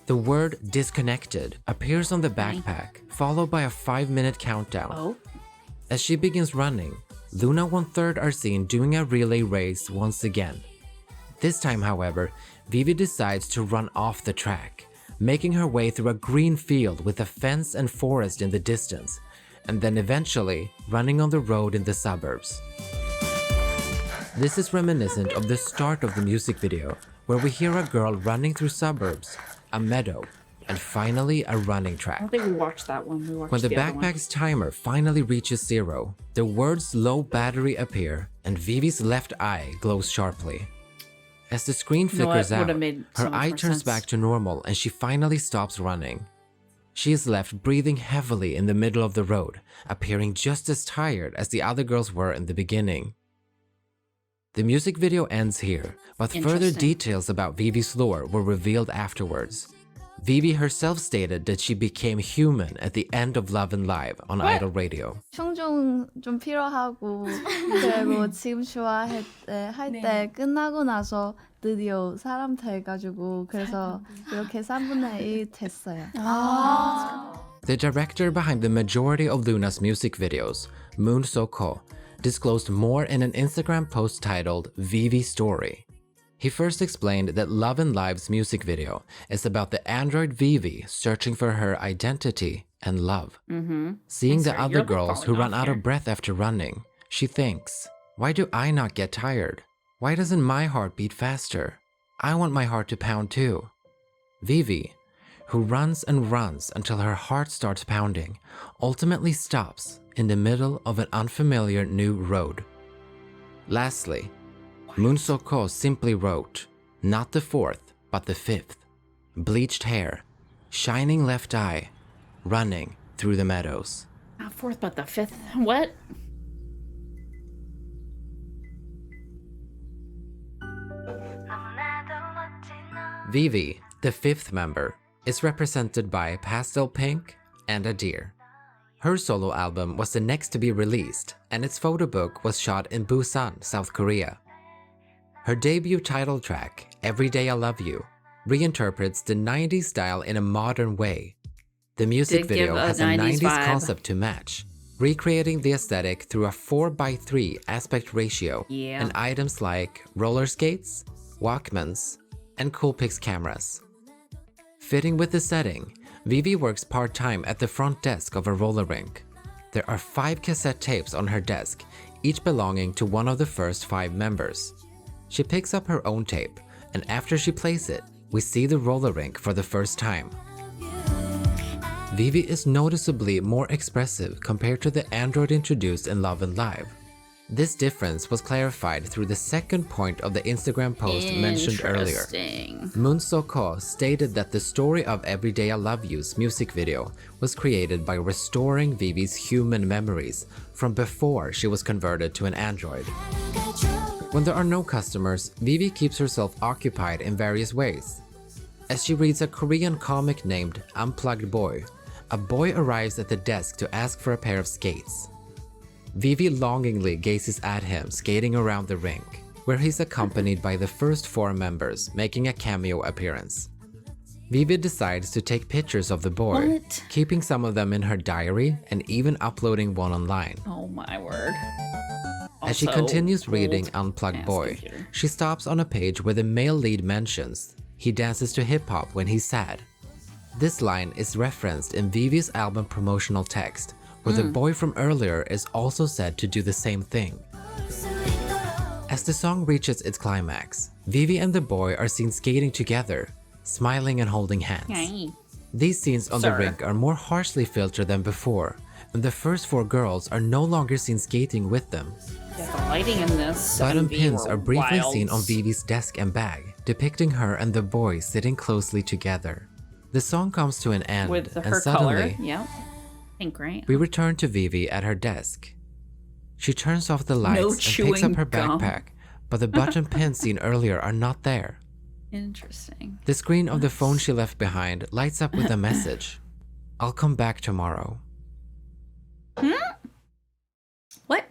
The word disconnected appears on the backpack, followed by a 5-minute countdown. As she begins running, LOONA 1/3 are seen doing a relay race once again. This time, however, Vivi decides to run off the track, making her way through a green field with a fence and forest in the distance, and then eventually running on the road in the suburbs. This is reminiscent of the start of the music video, where we hear a girl running through suburbs, a meadow, and finally a running I track. don't think we watched that one. We watched When the the other one. backpack's timer finally reaches 0, the words low battery appear and Vivi's left eye glows sharply. As the screen flickers Would've out, made so her much eye more turns sense. back to normal and she finally stops running. She is left breathing heavily in the middle of the road, appearing just as tired as the other girls were in the beginning. The music video ends here, but further Interesting. details about Vivi's lore were revealed afterwards. Vivi herself stated that she became human at the end of Love and Live on I-DLE Radio. 충전 좀 필요하고 그리고 지금 좋아할 때 끝나고 나서 드디어 사람 돼가지고 그래서 이렇게 3분의 1 됐어요. The director behind the majority of LOONA's music videos, Moon So-ko, disclosed more in an Instagram post titled Vivi Story. He first explained that Love and Live's music video is about the android Vivi searching for her identity and love. Seeing the other girls who run out of breath after running, she thinks, why do I not get tired? Why doesn't my heart beat faster? I want my heart to pound too. Vivi, who runs and runs until her heart starts pounding, ultimately stops in the middle of an unfamiliar new road. Lastly, Moon So-ko simply wrote, not the fourth, but the fifth. Bleached hair, shining left eye, running through the meadows. Not fourth, but the fifth. What? Vivi, the fifth member, is represented by pastel pink and a deer. Her solo album was the next to be released, and its photo book was shot in Busan, South Korea. Her debut title track, Every Day I Love You, reinterprets the 90s style in a modern way. The music video has a 90s concept to match, recreating the aesthetic through a 4:3 aspect ratio and items like roller skates, Walkmans, and Coolpix cameras. Fitting with the setting, Vivi works part-time at the front desk of a roller rink. There are 5 cassette tapes on her desk, each belonging to one of the first 5 members. She picks up her own tape, and after she plays it, we see the roller rink for the first time. Vivi is noticeably more expressive compared to the android introduced in Love and Live. This difference was clarified through the second point of the Instagram post mentioned earlier. Moon So-ko stated that the story of Every Day I Love You's music video was created by restoring Vivi's human memories from before she was converted to an android. When there are no customers, Vivi keeps herself occupied in various ways. As she reads a Korean comic named Unplugged Boy, a boy arrives at the desk to ask for a pair of skates. Vivi longingly gazes at him skating around the rink, where he's accompanied by the first 4 members making a cameo appearance. Vivi decides to take pictures of the boy, keeping some of them in her diary and even uploading one online. Oh my word. As she continues reading Unplugged Boy, she stops on a page where the male lead mentions he dances to hip-hop when he's sad. This line is referenced in Vivi's album promotional text, where the boy from earlier is also said to do the same thing. As the song reaches its climax, Vivi and the boy are seen skating together, smiling and holding hands. These scenes on the rink are more harshly filtered than before, and the first 4 girls are no longer seen skating with them. The lighting in this Button pins are briefly seen on Vivi's desk and bag, depicting her and the boy sitting closely together. The song comes to an end, with and her suddenly, color. Pink, right? we return to Vivi at her desk. She turns off the lights and picks up her backpack, but the button pins seen earlier are not there. Interesting. The screen of the phone she left behind lights up with a message. I'll come back tomorrow. What?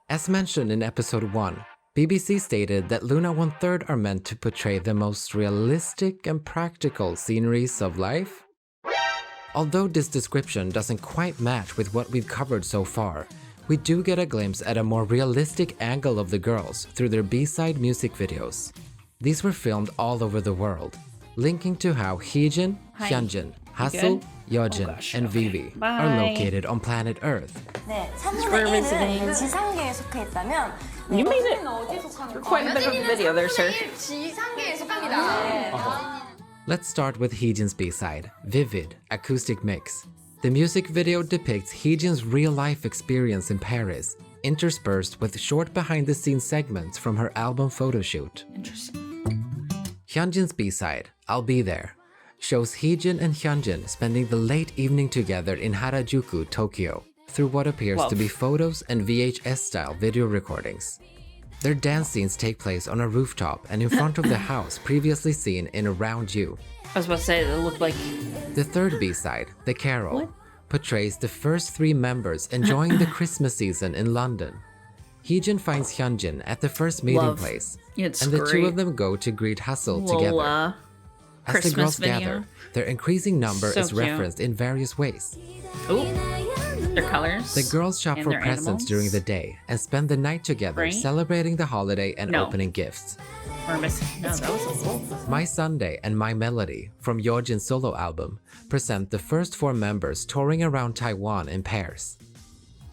As mentioned in episode 1, BBC stated that LOONA 1/3 are meant to portray the most realistic and practical sceneries of life. Although this description doesn't quite match with what we've covered so far, we do get a glimpse at a more realistic angle of the girls through their B-side music videos. These were filmed all over the world, linking to how HyeJin, Hyunjin, Hassel, YeoJin, and Vivi are located on planet Earth. 네, 3분의 1은 지상계에 속해 있다면 You made it for quite a bit of the video there, sir. 지상계에 속합니다. Let's start with HyeJin's B-side, Vivid, Acoustic Mix. The music video depicts HyeJin's real-life experience in Paris, interspersed with short behind-the-scenes segments from her album photoshoot. Interesting. Hyunjin's B-side, I'll Be There, shows HyeJin and Hyunjin spending the late evening together in Harajuku, Tokyo, through what appears to be photos and VHS-style video recordings. Their dance scenes take place on a rooftop and in front of the house previously seen in Around You. I was about to say, they look like... The third B-side, The Carol, portrays the first 3 members enjoying the Christmas season in London. HyeJin finds Hyunjin at the first meeting place, and the 2 of them go to greet Hassel together. As the Christmas girls video. gather, their increasing number So is cute. referenced in various ways. Ooh, their colors. The girls shop and for their presents animals. during the day and spend the night together Right? celebrating the holiday and No. opening gifts. We're missing. No, that was a cool. My Sunday and My Melody from YeoJin's solo album present the first 4 members touring around Taiwan in pairs.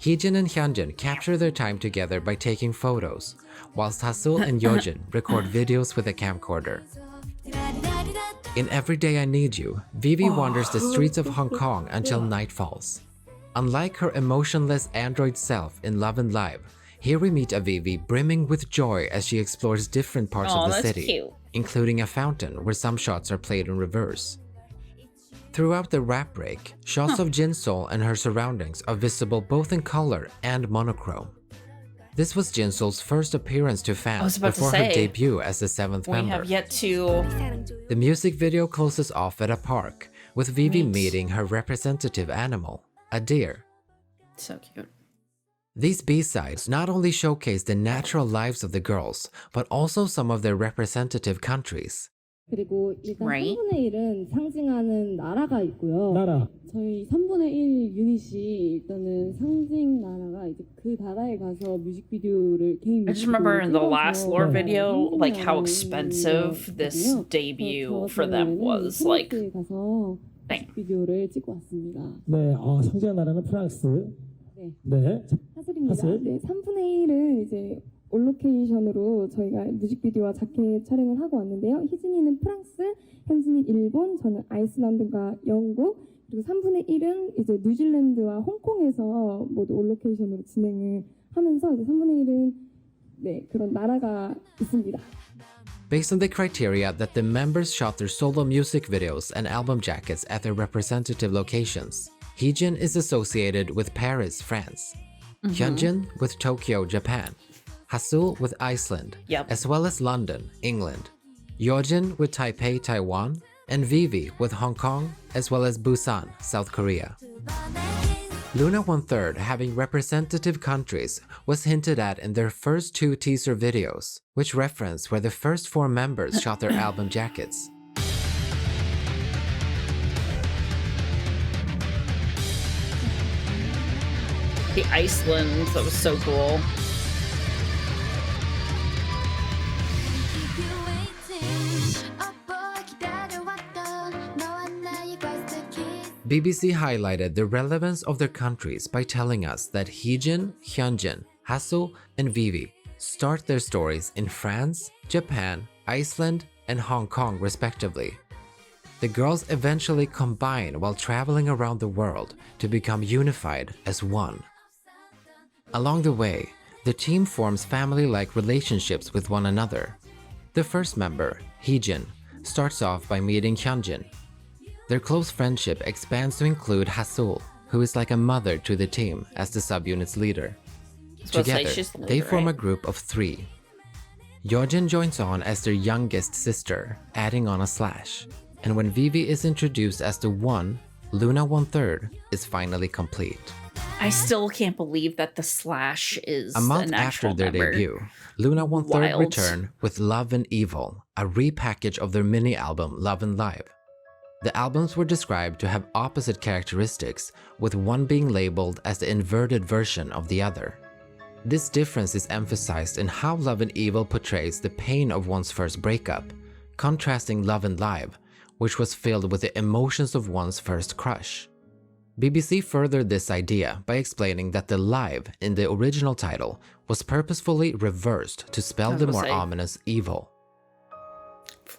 Heejin and Hyunjin capture their time together by taking photos, whilst Hasul and YeoJin record videos with a camcorder. In Every Day I Need You, Vivi wanders the streets of Hong Kong until night falls. Unlike her emotionless android self in Love and Live, here we meet a Vivi brimming with joy as she explores different parts of the that's city, cute. including a fountain where some shots are played in reverse. Throughout the rap break, shots of Jin Sol and her surroundings are visible both in color and monochrome. This was Jin Sol's first appearance to I was fans about to before her say, debut as the 7th We member. have yet to. The music video closes off at a park, with Vivi Right. meeting her representative animal, a deer. So cute. These B-sides not only showcase the natural lives of the girls, but also some of their representative countries. 그리고 일단 Right. 3분의 1은 상징하는 나라가 있고요. 나라. 저희 3분의 1 유닛이 일단은 상징 나라가 이제 그 나라에 가서 뮤직비디오를 개인 I just remember in the last 찍어서 lore video, like how 상징하는 expensive this 거거든요. debut 그래서 for them 저번에는 was. Like, 프랑스에 가서 dang. 뮤직비디오를 찍고 왔습니다. 네, 상징한 나라는 프랑스. 네. 네. 사슬입니다. 사슬. 네, 3분의 1은 이제 올로케이션으로 저희가 뮤직비디오와 자켓 촬영을 하고 왔는데요. 희진이는 프랑스, 현진이 일본, 저는 아이슬란드과 영국, 그리고 3분의 1은 이제 뉴질랜드와 홍콩에서 모두 올로케이션으로 진행을 하면서 이제 3분의 1은 네, 그런 나라가 있습니다. Based on the criteria that the members shot their solo music videos and album jackets at their representative locations, Heejin is associated with Paris, France, Hyunjin with Tokyo, Japan, Hasul with Iceland, as well as London, England, YeoJin with Taipei, Taiwan, and Vivi with Hong Kong, as well as Busan, South Korea. LOONA 1/3 having representative countries was hinted at in their first 2 teaser videos, which reference where the first 4 members shot their album jackets. The Iceland, that was so cool. BBC highlighted the relevance of their countries by telling us that Heejin, Hyunjin, Hasul, and Vivi start their stories in France, Japan, Iceland, and Hong Kong respectively. The girls eventually combine while traveling around the world to become unified as one. Along the way, the team forms family-like relationships with one another. The first member, Heejin, starts off by meeting Hyunjin. Their close friendship expands to include Hasul, who is like a mother to the team as the subunit's leader. Together, they form a group of 3. YeoJin joins on as their youngest sister, adding on a slash. And when Vivi is introduced as the one, LOONA 1/3 is finally complete. I still can't believe that the slash is A month an after actual their member. debut, LOONA 1/3 Wild. return with Love and Evil, a repackage of their mini-album Love and Live. The albums were described to have opposite characteristics, with one being labeled as the inverted version of the other. This difference is emphasized in how Love and Evil portrays the pain of one's first breakup, contrasting Love and Live, which was filled with the emotions of one's first crush. BBC furthered this idea by explaining that the Live in the original title was purposefully reversed to spell the more ominous evil.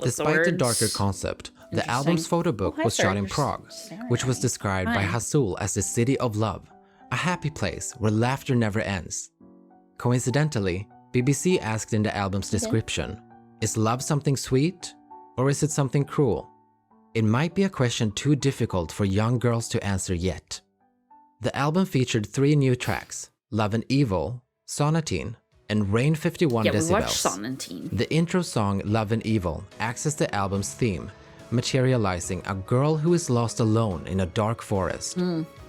Despite the darker concept, the album's photo book was shot in Prague, which was described by Hasul as the city of love, a happy place where laughter never ends. Coincidentally, BBC asked in the album's description, is love something sweet or is it something cruel? It might be a question too difficult for young girls to answer yet. The album featured 3 new tracks, Love and Evil, Sonatine, and Rain 51 Yeah, we watched Decibels. Sonatine. The intro song Love and Evil acts as the album's theme, materializing a girl who is lost alone in a dark forest.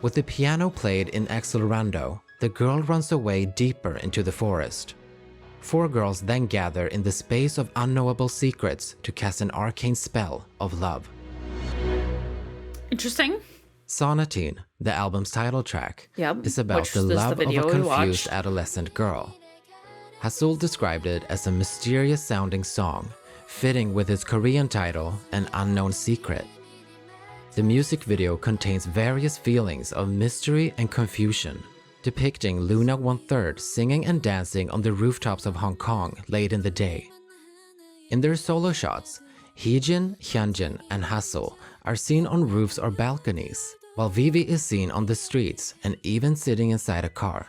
With the piano played in accelerando, the girl runs away deeper into the forest. 4 girls then gather in the space of unknowable secrets to cast an arcane spell of love. Interesting. Sonatine, the album's title track, is about the love of a confused adolescent girl. Hasul described it as a mysterious sounding song, fitting with its Korean title, An Unknown Secret. The music video contains various feelings of mystery and confusion, depicting LOONA 1/3 singing and dancing on the rooftops of Hong Kong late in the day. In their solo shots, Heejin, Hyunjin, and Hasul are seen on roofs or balconies, while Vivi is seen on the streets and even sitting inside a car.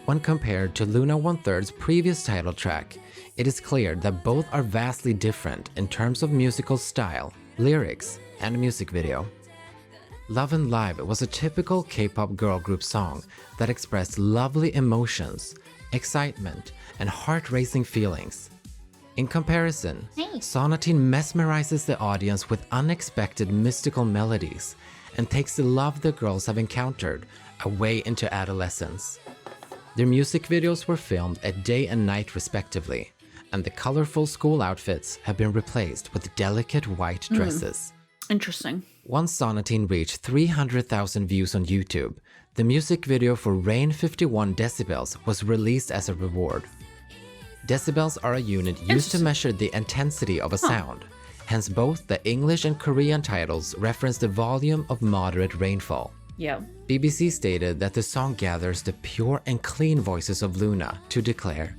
When compared to LOONA 1/3's previous title track, it is clear that both are vastly different in terms of musical style, lyrics, and music video. Love and Live was a typical K-pop girl group song that expressed lovely emotions, excitement, and heart-racing feelings. In comparison, Sonatine mesmerizes the audience with unexpected mystical melodies and takes the love the girls have encountered away into adolescence. Their music videos were filmed at day and night respectively, and the colorful school outfits have been replaced with delicate white dresses. Interesting. Once Sonatine reached 300,000 views on YouTube, the music video for Rain 51 Decibels was released as a reward. Decibels are a unit used to measure the intensity of a sound, hence both the English and Korean titles reference the volume of moderate rainfall. BBC stated that the song gathers the pure and clean voices of LOONA to declare,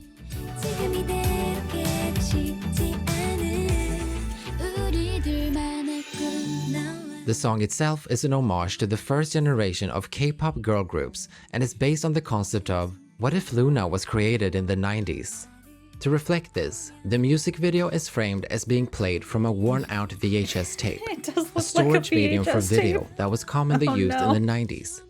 the song itself is an homage to the first generation of K-pop girl groups and is based on the concept of, what if LOONA was created in the 90s? To reflect this, the music video is framed as being played from a worn-out VHS tape, a storage medium for video that was commonly used in the 90s.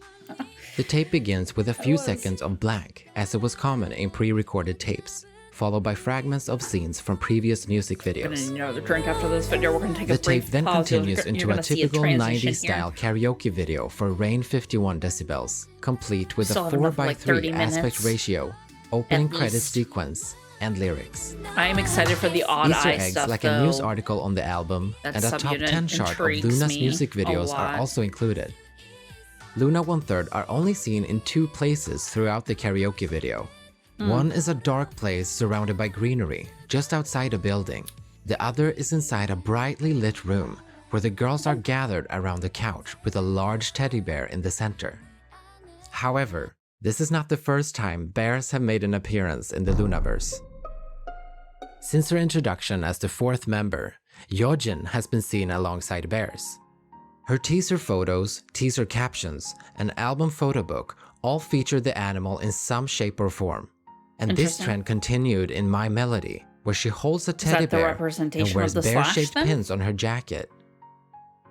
The tape begins with a few seconds of blank, as it was common in pre-recorded tapes, followed by fragments of scenes from previous music videos. Another drink after this video. We're going to take a The tape then pause. continues into a typical 90s style here. karaoke video for Rain 51 Decibels, complete with a 4:3 aspect ratio, opening credit sequence, and lyrics. I am excited for the odd Easter eye eggs stuff, like though. a news article on the album That and a top subunit 10 chart of intrigues LOONA's me music a videos are lot. also included. LOONA 1/3 are only seen in 2 places throughout the karaoke video. One is a dark place surrounded by greenery, just outside a building. The other is inside a brightly lit room where the girls are gathered around the couch with a large teddy bear in the center. However, this is not the first time bears have made an appearance in the LOONAverse. Since her introduction as the 4th member, YeoJin has been seen alongside bears. Her teaser photos, teaser captions, and album photo book all feature the animal in some shape or form. And this trend continued in My Melody, where she holds a teddy bear and wears bear-shaped pins on her jacket.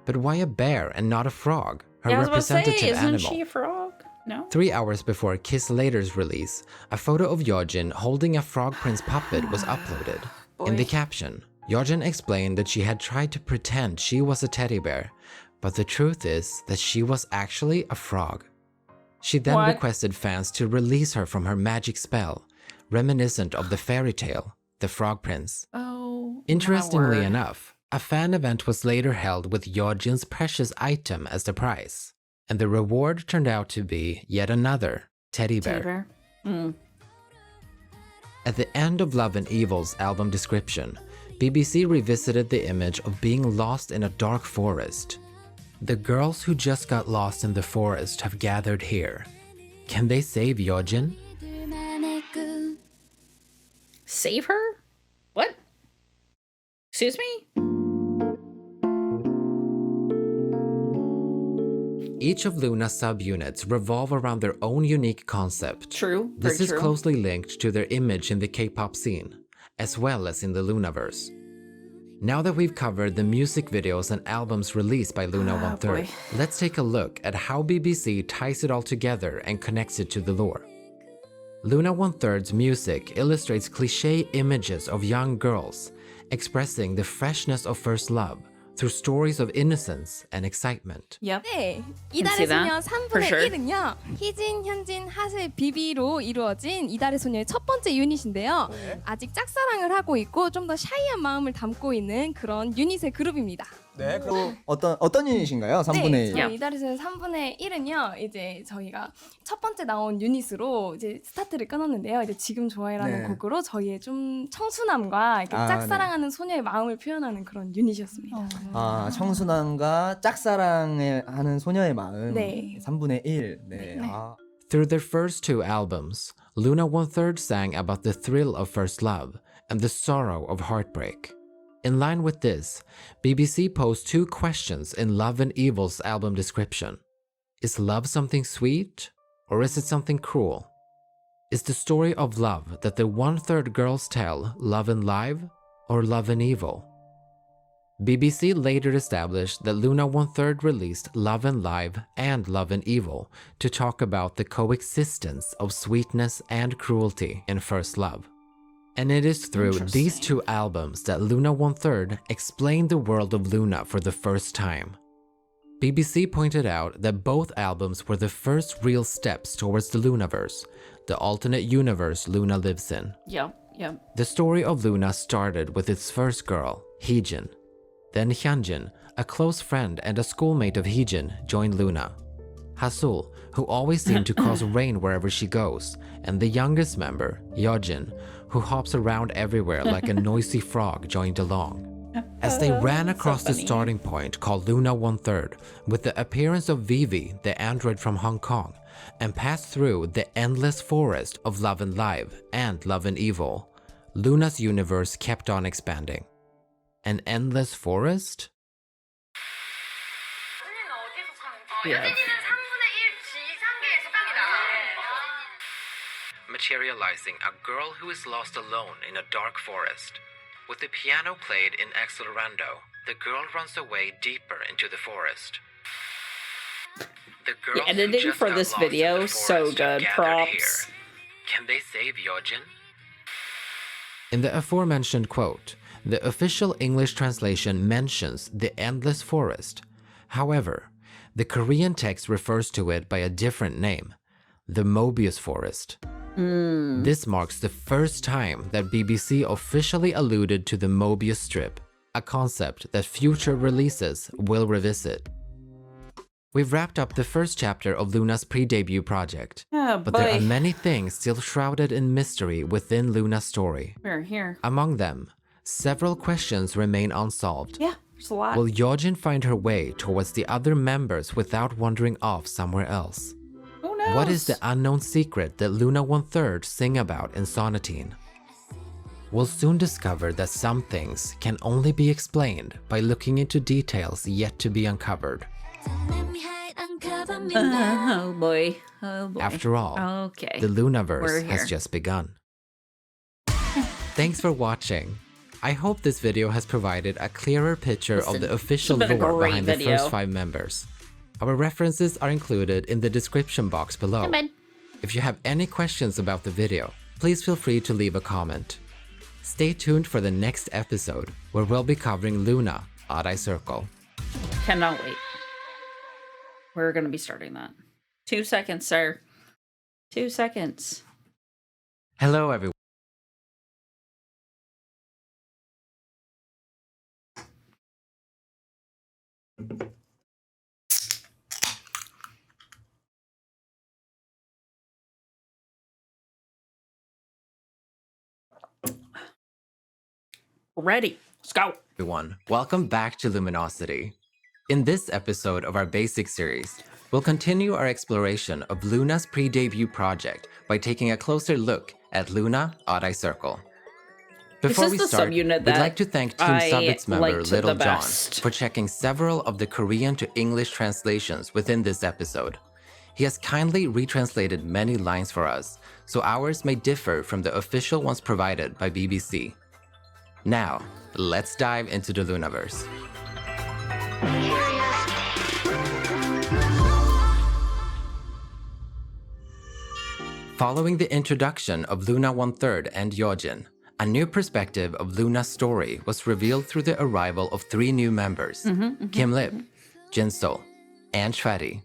But why a bear and not a frog, her representative animal? Isn't she a frog? No? 3 hours before Kiss Later's release, a photo of YeoJin holding a frog prince puppet was uploaded. In the caption, YeoJin explained that she had tried to pretend she was a teddy bear, but the truth is that she was actually a frog. She then requested fans to release her from her magic spell, reminiscent of the fairy tale, The Frog Prince. Interestingly enough, a fan event was later held with YeoJin's precious item as the prize, and the reward turned out to be yet another teddy bear. At the end of Love and Evil's album description, BBC revisited the image of being lost in a dark forest. The girls who just got lost in the forest have gathered here. Can they save YeoJin? Save her? What? Excuse me? Each of LOONA's subunits revolve around their own unique concept. True. This is closely linked to their image in the K-pop scene, as well as in the LOONAverse. Now that we've covered the music videos and albums released by LOONA 1/3, let's take a look at how BBC ties it all together and connects it to the lore. LOONA 1/3's music illustrates cliché images of young girls, expressing the freshness of first love, through stories of innocence and excitement. Yep. 네, Can see 이달의 소녀 that, 3분의 for sure. 1은요. 희진, 현진, 하슬, 비비로 이루어진 이달의 소녀의 첫 번째 유닛인데요. 아직 짝사랑을 하고 있고 좀 더 샤이한 마음을 담고 있는 그런 유닛의 그룹입니다. 네, 그리고 어떤 유닛인가요? 3분의 1. 저희 이달의 소녀 3분의 1은요. 이제 저희가 첫 번째 나온 유닛으로 이제 스타트를 끊었는데요. 이제 지금 좋아해라는 네. 곡으로 저희의 좀 청순함과 이렇게 아, 짝사랑하는 소녀의 마음을 표현하는 그런 유닛이었습니다. 아, 청순함과 짝사랑을 하는 소녀의 마음. 네. 3분의 1. 네. 네. 아. Through their first two albums, Loona 1/3 sang about the thrill of first love and the sorrow of heartbreak. In line with this, BBC posed two questions in Love and Evil's album description. Is love something sweet, or is it something cruel? Is the story of love that the 1/3 girls tell love and live, or love and evil? BBC later established that Loona 1/3 released Love and Live and Love and Evil to talk about the coexistence of sweetness and cruelty in first love. And it is through these two albums that Loona 1/3 explained the world of Loona for the first time. BBC pointed out that both albums were the first real steps towards the Loonaverse, the alternate universe Loona lives in. Yep. The story of Loona started with its first girl, Heejin. Then Hyunjin, a close friend and a schoolmate of Heejin, joined Loona. Hasul, who always seemed to cause rain wherever she goes, and the youngest member, YeoJin, who hops around everywhere like a noisy frog, joined along. As they ran across the starting point called Loona 1/3, with the appearance of Vivi, the android from Hong Kong, and passed through the endless forest of Love and Live and Love and Evil, Loona's universe kept on expanding. An endless forest? Yeah. Materializing a girl who is lost alone in a dark forest. With the piano played in accelerando, the girl runs away deeper into the forest. The girl The editing for this video, so good. Props. Can they save YeoJin? In the aforementioned quote, the official English translation mentions the endless forest. However, the Korean text refers to it by a different name, the Mobius forest. This marks the first time that BBC officially alluded to the Mobius strip, a concept that future releases will revisit. We've wrapped up the first chapter of Loona's pre-debut project, but there are many things still shrouded in mystery within Loona's story. We're here. Among them, several questions remain unsolved. Yeah, there's a lot. Will YeoJin find her way towards the other members without wandering off somewhere else? Who knows? What is the unknown secret that Loona 1/3 sing about in Sonatine? We'll soon discover that some things can only be explained by looking into details yet to be uncovered. Oh boy. After all, Okay. the Loonaverse We're here. has just begun. Thanks for watching. I hope this video has provided a clearer picture of the official it's been a lore great behind video. the first 5 members. Our references are included in the description box below. If you have any questions about the video, please feel free to leave a comment. Stay tuned for the next episode, where we'll be covering Loona, Odd-Eye Circle. Cannot wait. We're going to be starting that. 2 seconds, sir. 2 seconds. Hello, everyone. Ready. Let's go. Everyone, welcome back to Loominosity. In this episode of our basic series, we'll continue our exploration of Loona's pre-debut project by taking a closer look at Loona, Odd-Eye Circle. Before we start, we'd like to thank Team Subbits member Little John for checking several of the Korean to English translations within this episode. He has kindly retranslated many lines for us, so ours may differ from the official ones provided by BBC. Now, let's dive into the Loonaverse. Following the introduction of Loona 1/3 and YeoJin, A new perspective of LOONA's story was revealed through the arrival of 3 new members, Kim Lip, Jinsol, and Shwari.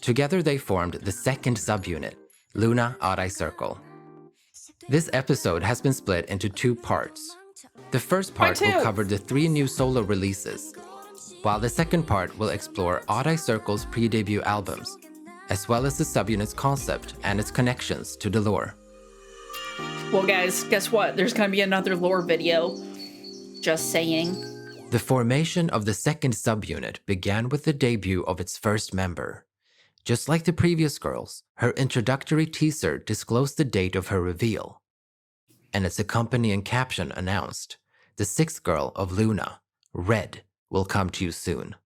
Together they formed the second subunit, LOONA Odd Eye Circle. This episode has been split into 2 parts. The first part will cover the 3 new solo releases, while the second part will explore Odd Eye Circle's pre-debut albums, as well as the subunit's concept and its connections to the lore. Well, guys, guess what? There's gonna be another lore video. Just saying. The formation of the second subunit began with the debut of its first member. Just like the previous girls, her introductory teaser disclosed the date of her reveal. And its accompanying caption announced, "The 6th girl of LOONA, Red, will come to you soon."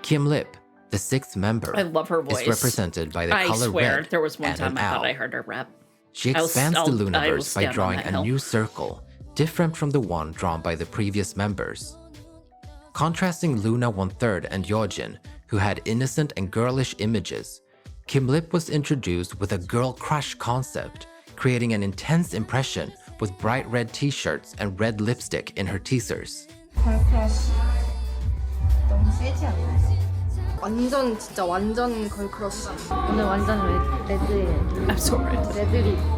Kim Lip, the 6th member, I love her voice. is represented by the color I swear, red there was one and time an I thought owl. I heard her rap. She expands the Loonaverse by stand on drawing that a hill. new circle, different from the one drawn by the previous members. Contrasting LOONA 1/3 and YeoJin, who had innocent and girlish images, Kim Lip was introduced with a girl crush concept, creating an intense impression with bright red t-shirts and red lipstick in her teasers. 걸크러쉬. 너무 세지 않나요? 완전 진짜 완전 걸크러쉬. 오늘 완전 레드예요. I'm sorry. 레드립.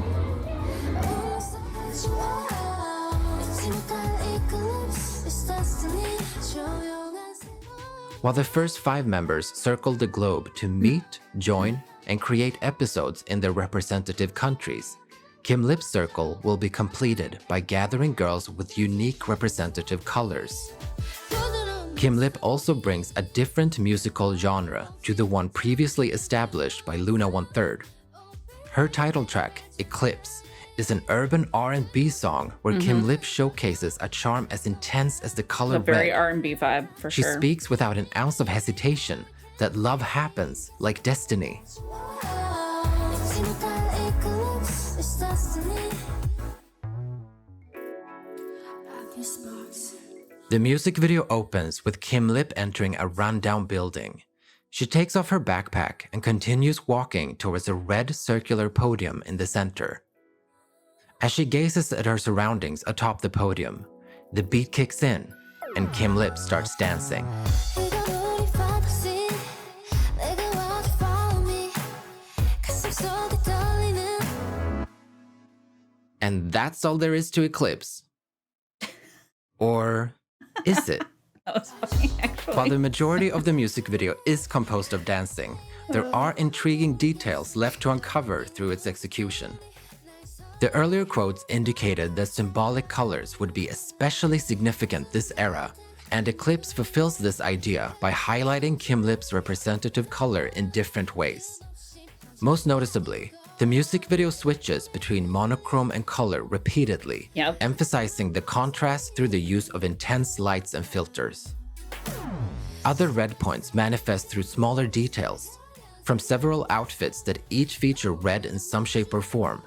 While the first 5 members circled the globe to meet, join, and create episodes in their representative countries, Kim Lip's circle will be completed by gathering girls with unique representative colors. Kim Lip also brings a different musical genre to the one previously established by LOONA 1/3. Her title track, Eclipse, is an urban R&B song where Kim Lip showcases a charm as intense as the color A very red. R&B vibe, for She sure. speaks without an ounce of hesitation that love happens like destiny. The music video opens with Kim Lip entering a rundown building. She takes off her backpack and continues walking towards a red circular podium in the center. As she gazes at her surroundings atop the podium, the beat kicks in and Kim Lip starts dancing. And that's all there is to Eclipse. Or is it? That was funny, actually. While the majority of the music video is composed of dancing, there are intriguing details left to uncover through its execution. The earlier quotes indicated that symbolic colors would be especially significant this era, and Eclipse fulfills this idea by highlighting Kim Lip's representative color in different ways. Most noticeably, the music video switches between monochrome and color repeatedly, emphasizing the contrast through the use of intense lights and filters. Other red points manifest through smaller details, from several outfits that each feature red in some shape or form,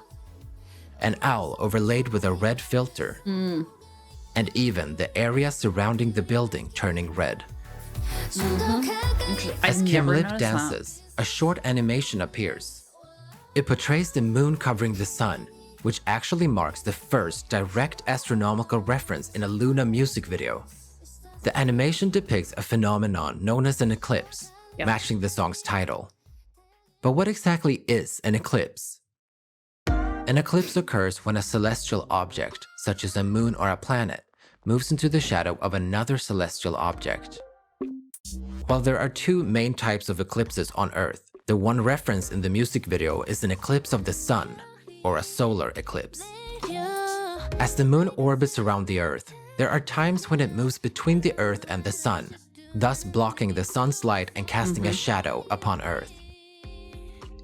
an owl overlaid with a red filter, and even the area surrounding the building turning red. As Kim Lip dances, a short animation appears. It portrays the moon covering the sun, which actually marks the first direct astronomical reference in a LOONA music video. The animation depicts a phenomenon known as an eclipse, matching the song's title. But what exactly is an eclipse? An eclipse occurs when a celestial object, such as a moon or a planet, moves into the shadow of another celestial object. While there are 2 main types of eclipses on Earth, the one referenced in the music video is an eclipse of the sun, or a solar eclipse. As the moon orbits around the Earth, there are times when it moves between the Earth and the sun, thus blocking the sun's light and casting a shadow upon Earth.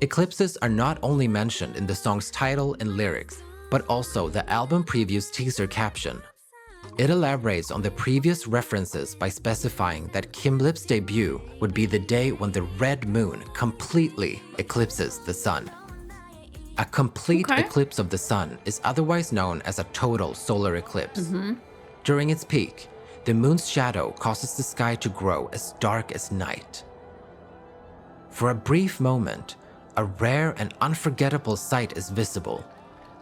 Eclipses are not only mentioned in the song's title and lyrics, but also the album preview's teaser caption. It elaborates on the previous references by specifying that Kim Lip's debut would be the day when the red moon completely eclipses the sun. A complete eclipse of the sun is otherwise known as a total solar eclipse. During its peak, the moon's shadow causes the sky to grow as dark as night. For a brief moment, a rare and unforgettable sight is visible.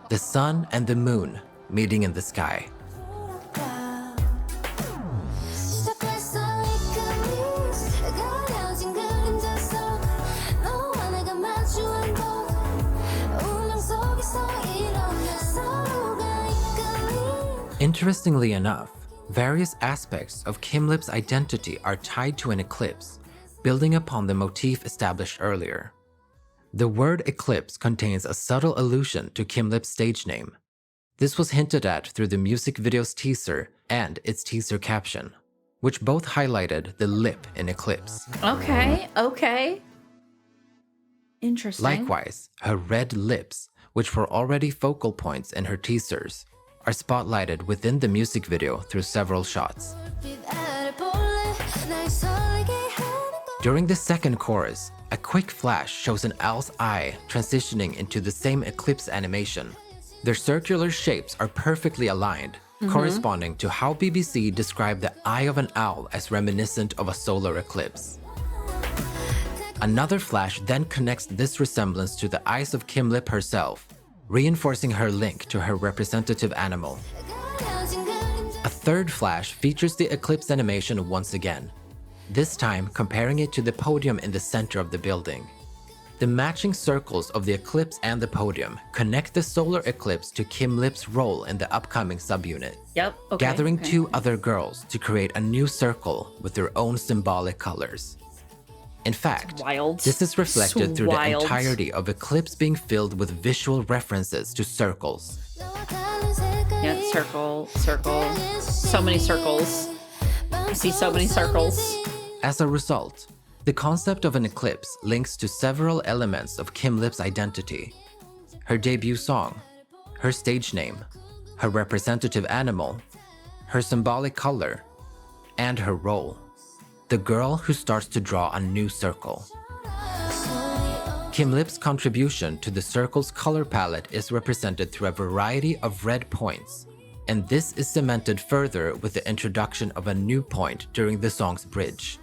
the sun and the moon meeting in the sky. Interestingly enough, various aspects of Kim Lip's identity are tied to an eclipse, building upon the motif established earlier. The word eclipse contains a subtle allusion to Kim Lip's stage name. This was hinted at through the music video's teaser and its teaser caption, which both highlighted the lip in eclipse. Okay. Interesting. Likewise, her red lips, which were already focal points in her teasers, are spotlighted within the music video through several shots. During the second chorus, a quick flash shows an owl's eye transitioning into the same eclipse animation. Their circular shapes are perfectly aligned, corresponding to how BBC described the eye of an owl as reminiscent of a solar eclipse. Another flash then connects this resemblance to the eyes of Kim Lip herself, reinforcing her link to her representative animal. A third flash features the eclipse animation once again, this time comparing it to the podium in the center of the building. The matching circles of the eclipse and the podium connect the solar eclipse to Kim Lip's role in the upcoming subunit, gathering two other girls to create a new circle with their own symbolic colors. In fact, this is reflected through the entirety of Eclipse being filled with visual references to circles. Yeah, circle. So many circles. I see so many circles. As a result, the concept of an eclipse links to several elements of Kim Lip's identity. Her debut song, her stage name, her representative animal, her symbolic color, and her role. The girl who starts to draw a new circle. Kim Lip's contribution to the circle's color palette is represented through a variety of red points, and this is cemented further with the introduction of a new point during the song's bridge.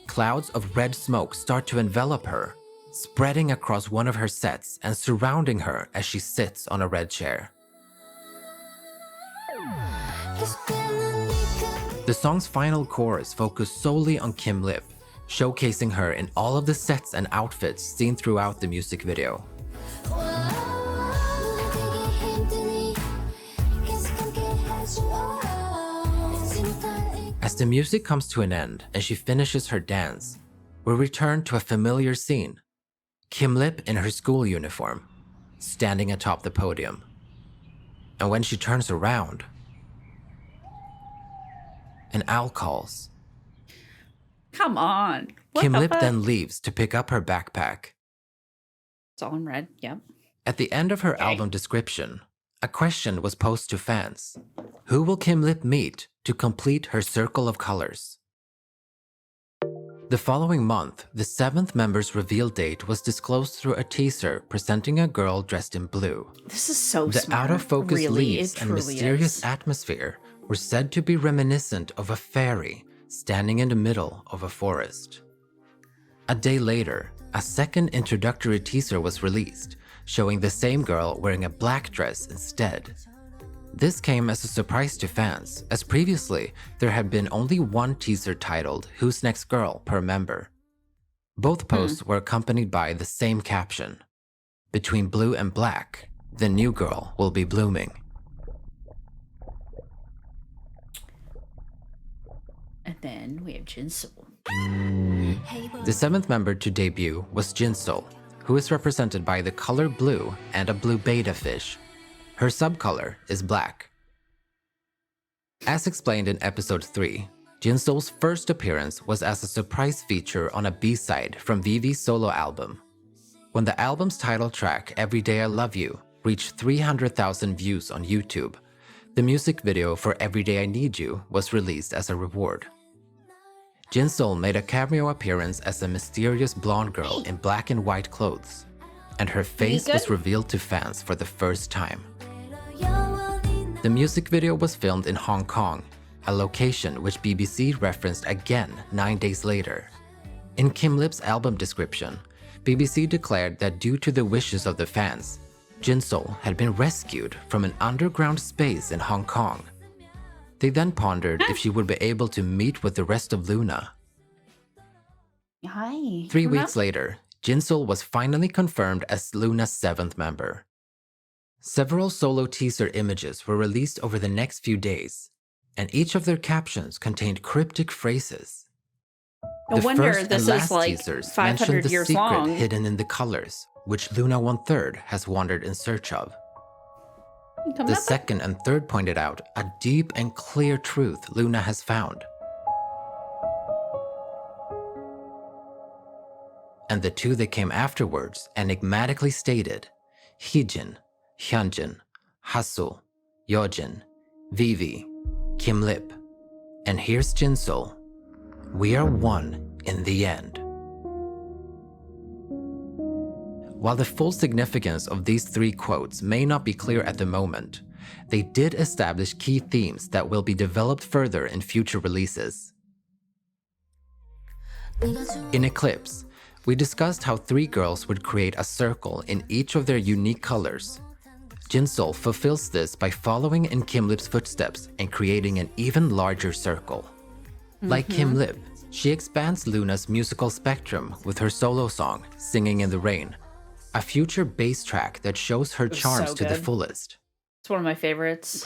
Clouds of red smoke start to envelop her, spreading across one of her sets and surrounding her as she sits on a red chair. The song's final chorus focused solely on Kim Lip, showcasing her in all of the sets and outfits seen throughout the music video. As the music comes to an end and she finishes her dance, we return to a familiar scene. Kim Lip in her school uniform, standing atop the podium. And when she turns around, an owl calls. Come on. Kim Lip then leaves to pick up her backpack. It's all in red, yep. At the end of her album description, a question was posed to fans. Who will Kim Lip meet to complete her circle of colors? The following month, the 7th member's reveal date was disclosed through a teaser presenting a girl dressed in blue. This is so The smart. out-of-focus Really, leaves it and truly mysterious is. atmosphere were said to be reminiscent of a fairy standing in the middle of a forest. A day later, a second introductory teaser was released, showing the same girl wearing a black dress instead. This came as a surprise to fans, as previously there had been only one teaser titled Who's Next Girl per member. Both posts were accompanied by the same caption: Between blue and black, the new girl will be blooming. And then we have Jinsol. The 7th member to debut was Jinsol, who is represented by the color blue and a blue betta fish. Her subcolor is black. As explained in episode 3, Jinsol's first appearance was as a surprise feature on a B-side from VV's solo album. When the album's title track, Every Day I Love You, reached 300,000 views on YouTube, the music video for Every Day I Need You was released as a reward. Jinsol made a cameo appearance as a mysterious blonde girl in black and white clothes, and her face was revealed to fans for the first time. The music video was filmed in Hong Kong, a location which BBC referenced again 9 days later. In Kim Lip's album description, BBC declared that due to the wishes of the fans, Jinsol had been rescued from an underground space in Hong Kong. They then pondered if she would be able to meet with the rest of LOONA. Hi. 3 weeks later, Jinsol was finally confirmed as LOONA's 7th member. Several solo teaser images were released over the next few days, and each of their captions contained cryptic phrases. No The wonder first this and last is like teasers 500 mentioned the years secret long. hidden in the colors, which LOONA 1/3 has wandered in search of. The second and third pointed out a deep and clear truth LOONA has found. And the two that came afterwards enigmatically stated, Heejin, Hyunjin, Hasul, YeoJin, Vivi, Kim Lip, and here's Jinsol. We are one in the end. While the full significance of these 3 quotes may not be clear at the moment, they did establish key themes that will be developed further in future releases. In Eclipse, we discussed how 3 girls would create a circle in each of their unique colors. Jinsol fulfills this by following in Kim Lip's footsteps and creating an even larger circle. Like Kim Lip, she expands LOONA's musical spectrum with her solo song, Singing in the Rain, a future bass track that shows her charms so to the good. fullest. It's one of my favorites.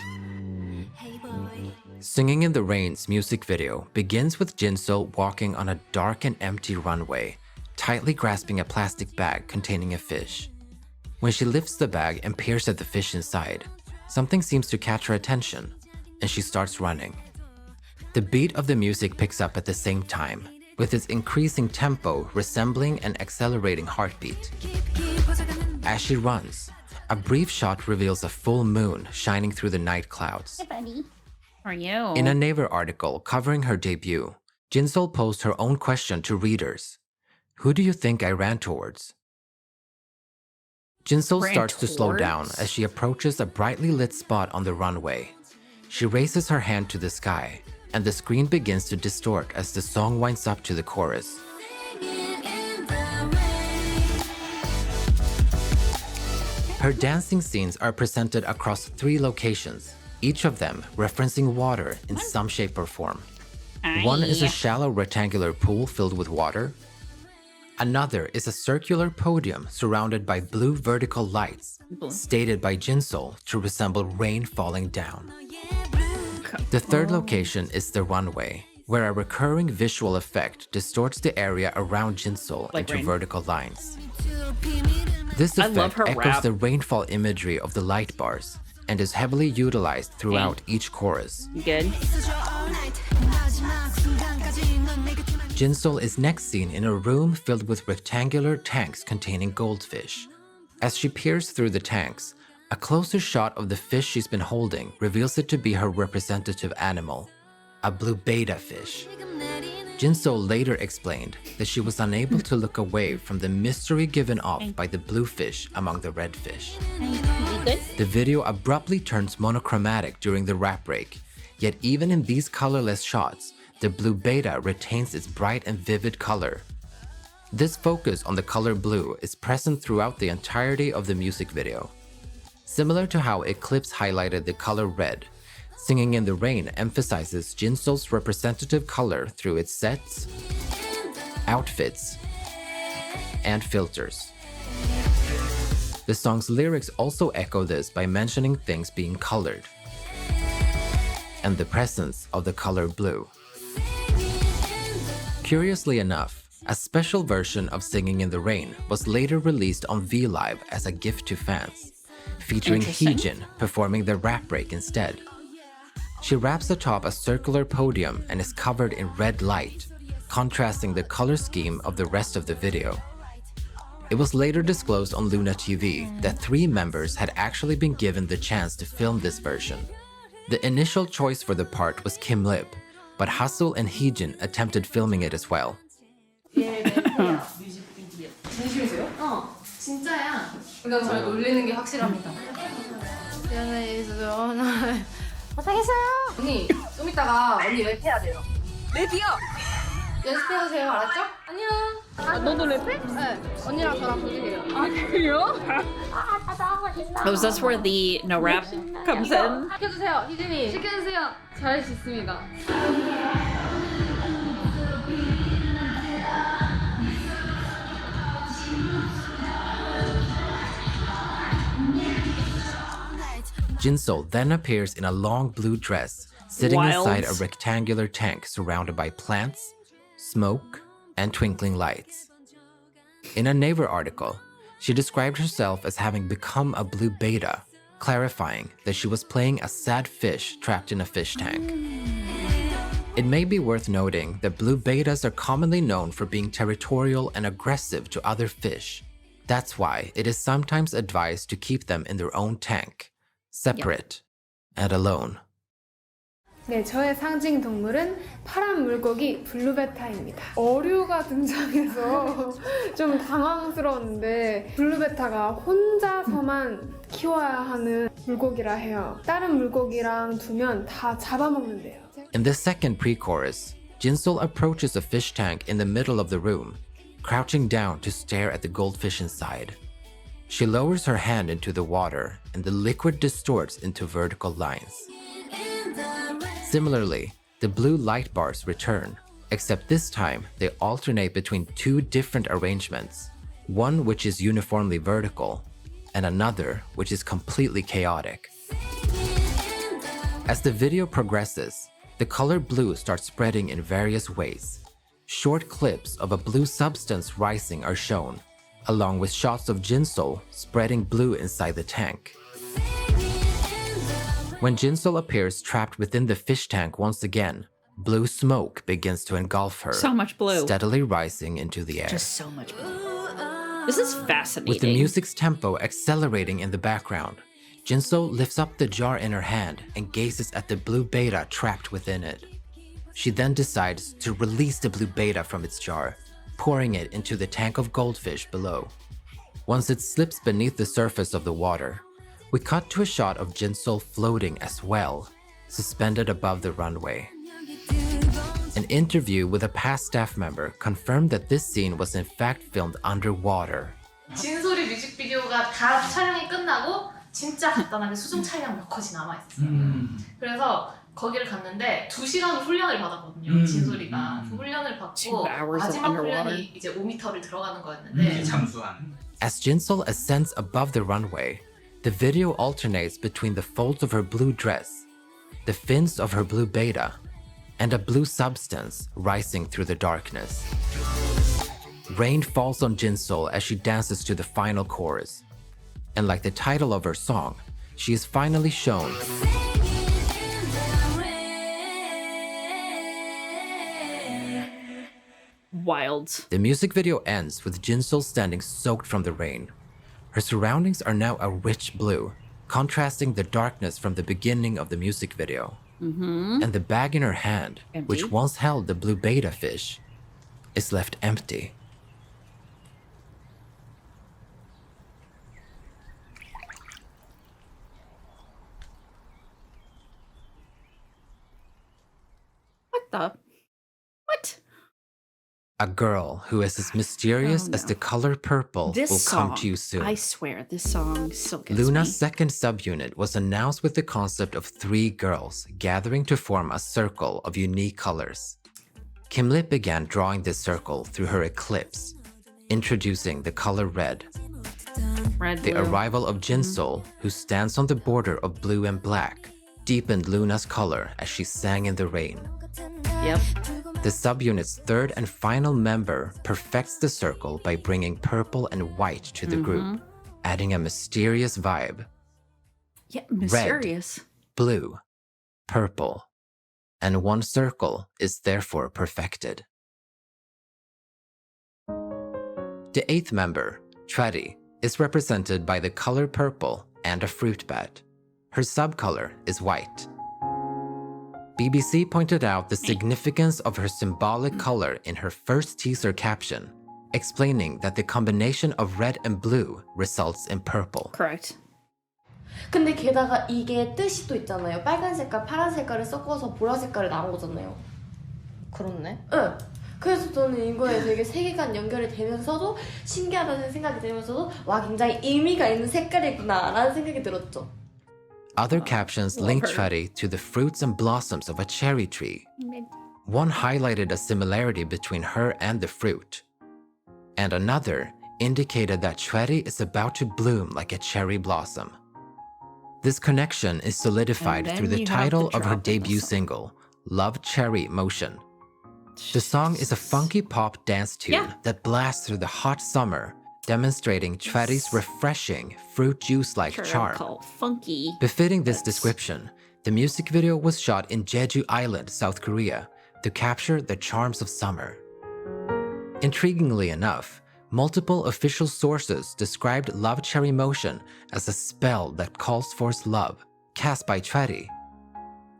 Singing in the Rain's music video begins with Jinsol walking on a dark and empty runway, tightly grasping a plastic bag containing a fish. When she lifts the bag and peers at the fish inside, something seems to catch her attention, and she starts running. The beat of the music picks up at the same time, with its increasing tempo resembling an accelerating heartbeat. As she runs, a brief shot reveals a full moon shining through the night clouds. Hey, buddy. How are you? In a Naver article covering her debut, Jinsol posed her own question to readers. Who do you think I ran towards? Jinsol starts to slow down as she approaches a brightly lit spot on the runway. She raises her hand to the sky, and the screen begins to distort as the song winds up to the chorus. Her dancing scenes are presented across 3 locations, each of them referencing water in some shape or form. One is a shallow rectangular pool filled with water. Another is a circular podium surrounded by blue vertical lights, stated by Jinsol to resemble rain falling down. The third location is the runway, where a recurring visual effect distorts the area around Jinsol into vertical lines. This effect echoes the rainfall imagery of the light bars and is heavily utilized throughout each chorus. Good. Jinsol is next seen in a room filled with rectangular tanks containing goldfish. As she peers through the tanks, a closer shot of the fish she's been holding reveals it to be her representative animal, a blue betta fish. Jinsol later explained that she was unable to look away from the mystery given off by the blue fish among the red fish. The video abruptly turns monochromatic during the rap break, yet even in these colorless shots, the blue betta retains its bright and vivid color. This focus on the color blue is present throughout the entirety of the music video. Similar to how Eclipse highlighted the color red, Singing in the Rain emphasizes Jinsol's representative color through its sets, outfits, and filters. The song's lyrics also echo this by mentioning things being colored and the presence of the color blue. Curiously enough, a special version of Singing in the Rain was later released on V-Live as a gift to fans, featuring Heejin performing the rap break instead. She raps atop a circular podium and is covered in red light, contrasting the color scheme of the rest of the video. It was later disclosed on LOONA TV that 3 members had actually been given the chance to film this version. The initial choice for the part was Kim Lip, but Hasul and Heejin attempted filming it as well. 진짜야. 그러니까 잘 놀리는 게 확실합니다. 못하겠어요. 언니, 좀 이따가 언니 랩해야 돼요. 랩이요? 연습해오세요, 알았죠? 안녕. 너도 랩해? 네. 언니랑 저랑 부르게요. 아, 그래요? Oh, is this where the no rap comes in? 시켜주세요, 희진이. 시켜주세요. 잘할 수 있습니다. Jinsol then appears in a long blue dress, sitting Wild. inside a rectangular tank surrounded by plants, smoke, and twinkling lights. In a Naver article, she described herself as having become a blue beta, clarifying that she was playing a sad fish trapped in a fish tank. It may be worth noting that blue betas are commonly known for being territorial and aggressive to other fish. That's why it is sometimes advised to keep them in their own tank, separate and alone. 네, 저의 상징 동물은 파란 물고기 블루베타입니다. 어류가 등장해서 좀 당황스러웠는데 블루베타가 혼자서만 키워야 하는 물고기라 해요. 다른 물고기랑 두면 다 잡아먹는데요. In the second pre-chorus, Jinsol approaches a fish tank in the middle of the room, crouching down to stare at the goldfish inside. She lowers her hand into the water and the liquid distorts into vertical lines. Similarly, the blue light bars return, except this time they alternate between two different arrangements, one which is uniformly vertical and another which is completely chaotic. As the video progresses, the color blue starts spreading in various ways. Short clips of a blue substance rising are shown, along with shots of Jinsol spreading blue inside the tank. When Jinsol appears trapped within the fish tank once again, blue smoke begins to engulf her, So much blue. steadily rising into the air. Just so much blue. This is fascinating. With the music's tempo accelerating in the background, Jinsol lifts up the jar in her hand and gazes at the blue beta trapped within it. She then decides to release the blue beta from its jar, pouring it into the tank of goldfish below. Once it slips beneath the surface of the water, we cut to a shot of Jinsol floating as well, suspended above the runway. An interview with a past staff member confirmed that this scene was in fact filmed underwater. 진솔이 뮤직비디오가 다 촬영이 끝나고 진짜 간단하게 수중 촬영 몇 컷이 남아있었어요. 그래서 거기를 갔는데 2시간 훈련을 받았거든요. 진솔이가 그 훈련을 받고 마지막 훈련이 이제 5m를 들어가는 거였는데 As Jinsol ascends above the runway, the video alternates between the folds of her blue dress, the fins of her blue beta, and a blue substance rising through the darkness. Rain falls on Jinsol as she dances to the final chorus. And like the title of her song, she is finally shown wild. The music video ends with Jinsol standing soaked from the rain. Her surroundings are now a rich blue, contrasting the darkness from the beginning of the music video. And the bag in her hand, which once held the blue beta fish, is left empty. What the? What? A girl who is as mysterious as the color purple will come to you soon. I swear, this song still gets LOONA's me. second subunit was announced with the concept of 3 girls gathering to form a circle of unique colors. Kimlit began drawing this circle through her eclipse, introducing the color red. The Blue. arrival of Jinsol, who stands on the border of blue and black, deepened LOONA's color as she sang in the rain. Yep. The subunit's third and final member perfects the circle by bringing purple and white to the group, adding a mysterious vibe. Yeah, mysterious. Red, blue, purple, and one circle is therefore perfected. The 8th member, Tredi, is represented by the color purple and a fruit bat. Her subcolor is white. BBC pointed out the significance of her symbolic color in her first teaser caption, explaining that the combination of red and blue results in purple. Correct. 근데 게다가 이게 뜻이 또 있잖아요. 빨간 색깔, 파란 색깔을 섞어서 보라 색깔이 나온 거잖아요. 그렇네. 응. 그래서 저는 이거에 되게 세계관 연결이 되면서도 신기하다는 생각이 들면서도 와 굉장히 의미가 있는 색깔이구나라는 생각이 들었죠. Other captions linked Tretti to the fruits and blossoms of a cherry tree. One highlighted a similarity between her and the fruit, and another indicated that Tretti is about to bloom like a cherry blossom. This connection is solidified through the title of her debut single, Love Cherry Motion. The song is a funky pop dance tune that blasts through the hot summer, demonstrating Tretti's refreshing, fruit juice-like charm. Funky. Befitting this description, the music video was shot in Jeju Island, South Korea, to capture the charms of summer. Intriguingly enough, multiple official sources described Love Cherry Motion as a spell that calls forth love, cast by Tretti.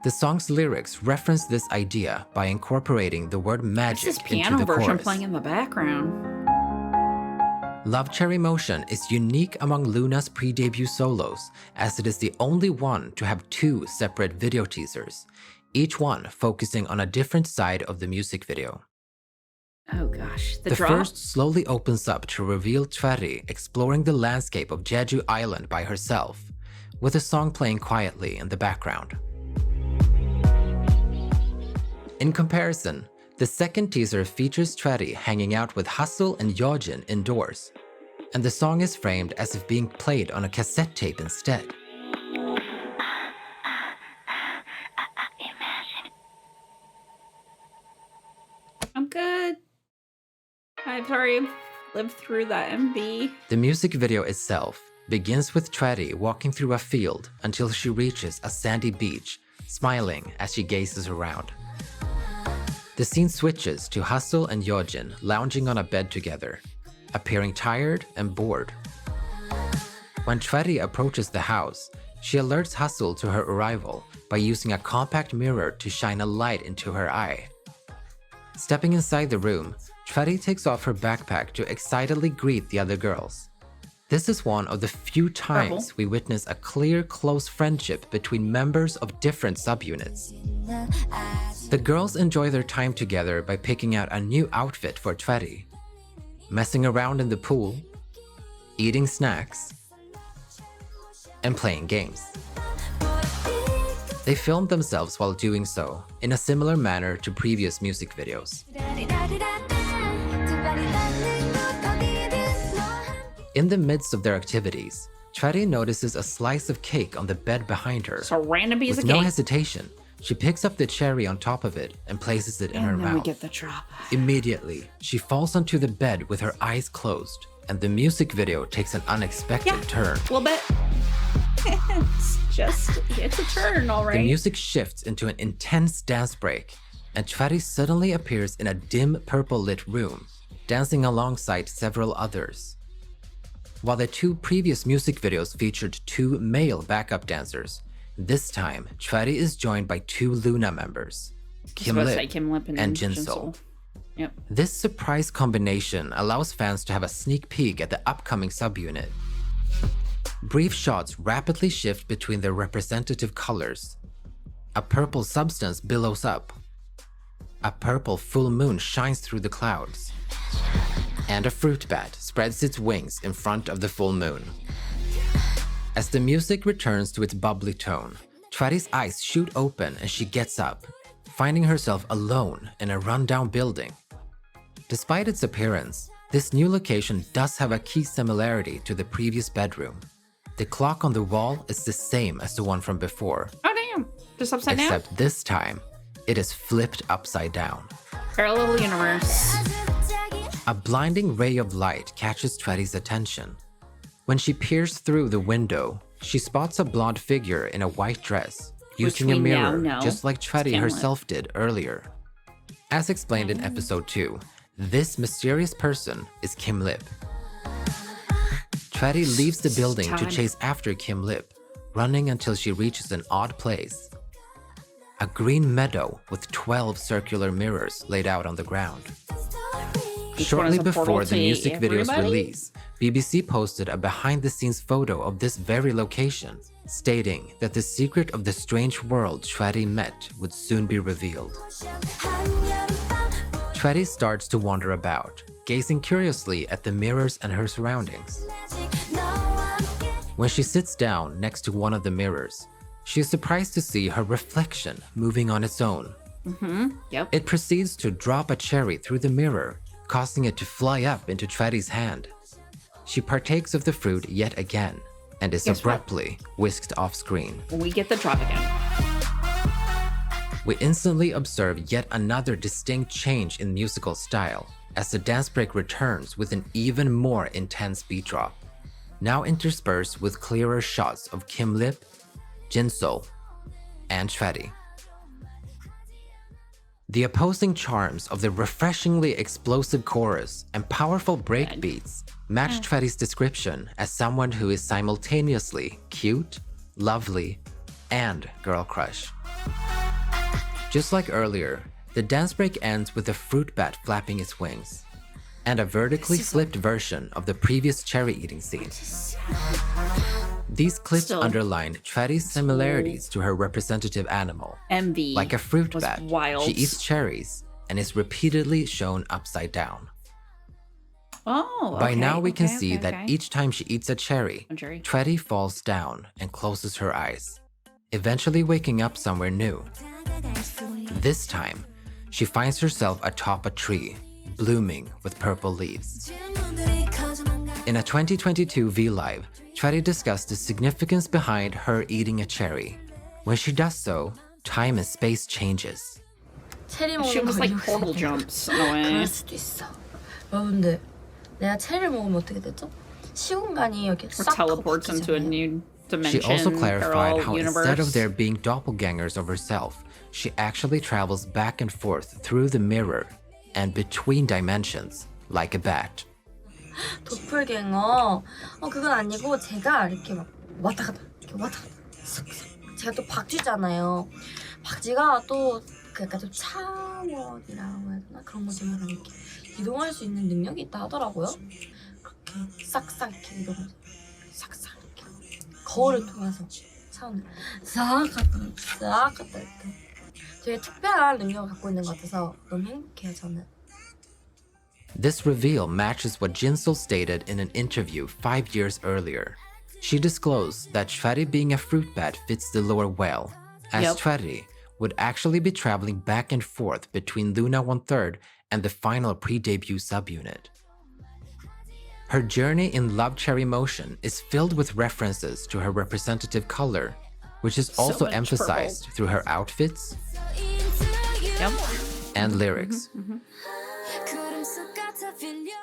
The song's lyrics reference this idea by incorporating the word magic this into piano the version chorus. playing in the background. Love Cherry Motion is unique among LOONA's pre-debut solos, as it is the only one to have 2 separate video teasers, each one focusing on a different side of the music video. Oh gosh, the first slowly opens up to reveal Tretti exploring the landscape of Jeju Island by herself, with the song playing quietly in the background. In comparison, the second teaser features Tretti hanging out with Hustle and YeoJin indoors, and the song is framed as if being played on a cassette tape instead. I'm good. I've already lived through that MV. The music video itself begins with Tretti walking through a field until she reaches a sandy beach, smiling as she gazes around. The scene switches to Hustle and YeoJin lounging on a bed together, appearing tired and bored. When Tretti approaches the house, she alerts Hustle to her arrival by using a compact mirror to shine a light into her eye. Stepping inside the room, Tretti takes off her backpack to excitedly greet the other girls. This is one of the few times we witness a clear, close friendship between members of different subunits. The girls enjoy their time together by picking out a new outfit for Tretti, messing around in the pool, eating snacks, and playing games. They filmed themselves while doing so, in a similar manner to previous music videos. In the midst of their activities, Tretti notices a slice of cake on the bed behind her. So random piece of With cake. no hesitation, she picks up the cherry on top of it and places it in her mouth. And then we get the drop. Immediately, she falls onto the bed with her eyes closed, and the music video takes an unexpected turn. A little bit. It's a turn, all right. The music shifts into an intense dance break, and Tretti suddenly appears in a dim purple-lit room, dancing alongside several others. While the 2 previous music videos featured 2 male backup dancers, this time Tretti is joined by 2 LOONA members, Kim Lip and Jinsol. Yep. This surprise combination allows fans to have a sneak peek at the upcoming subunit. Brief shots rapidly shift between their representative colors. A purple substance billows up. A purple full moon shines through the clouds. And a fruit bat spreads its wings in front of the full moon. As the music returns to its bubbly tone, Tretti's eyes shoot open and she gets up, finding herself alone in a rundown building. Despite its appearance, this new location does have a key similarity to the previous bedroom. The clock on the wall is the same as the one from before. Oh damn, just upside down? Except this time, it is flipped upside down. Parallel universe. A blinding ray of light catches Tretti's attention. When she peers through the window, she spots a blonde figure in a white dress, using a mirror just like Tretti herself did earlier. As explained in episode 2, this mysterious person is Kim Lip. Tretti leaves the building to chase after Kim Lip, running until she reaches an odd place. A green meadow with 12 circular mirrors laid out on the ground. Shortly before the music video's release, BBC posted a behind-the-scenes photo of this very location, stating that the secret of the strange world Tretti met would soon be revealed. Chwetty starts to wander about, gazing curiously at the mirrors and her surroundings. When she sits down next to one of the mirrors, she is surprised to see her reflection moving on its own. Yep. It proceeds to drop a cherry through the mirror, causing it to fly up into Chwetty's hand. She partakes of the fruit yet again, and is abruptly whisked off screen. We get the drop again. We instantly observe yet another distinct change in musical style as the dance break returns with an even more intense beat drop, now interspersed with clearer shots of Kim Lip, Jinsol, and Chwetty. The opposing charms of the refreshingly explosive chorus and powerful break beats match Chwetty's description as someone who is simultaneously cute, lovely, and girl crush. Just like earlier, the dance break ends with a fruit bat flapping its wings, and a vertically flipped version of the previous cherry eating scene. These clips underline Chwetty's similarities to her representative animal. MV like a fruit bat, wild. She eats cherries and is repeatedly shown upside down. Oh, By now we can see that each time she eats a cherry, cherry. Chwetty falls down and closes her eyes, eventually waking up somewhere new. This time, she finds herself atop a tree, blooming with purple leaves. In a 2022 V-Live, Chwetty discussed the significance behind her eating a cherry. When she does so, time and space changes. 체리 She 먹는 was 거 like 이러고 portal 있었는데 jumps in a way. 그럴 수도 있어. 여러분들 내가 체리를 먹으면 어떻게 되죠? 시공간이 이렇게 Or 싹 teleports into a new She dimension. also clarified parallel how universe. instead of there being doppelgangers of herself, she actually travels back and forth through the mirror and between dimensions, like a bat. 도플갱어. 그건 아니고 제가 이렇게 막 왔다 갔다 이렇게 왔다 갔다 쓱쓱. 제가 또 박쥐잖아요. 박쥐가 또 약간 좀 차원이라고 해야 되나? 그런 것처럼 이렇게 이동할 수 있는 능력이 있다 하더라고요. 그렇게 싹싹 이렇게 이동해서 싹싹 이렇게 거울을 통해서 차원을 싹 갔다 이렇게 되게 특별한 능력을 갖고 있는 것 같아서 너무 행복해요 저는. This reveal matches what Jinsol stated in an interview 5 years earlier. She disclosed that Chwetty being a fruit bat fits the lore well, as Chwetty would actually be traveling back and forth between LOONA 1/3 and the final pre-debut subunit. Her journey in Love Cherry Motion is filled with references to her representative color, which is also emphasized through her outfits and lyrics.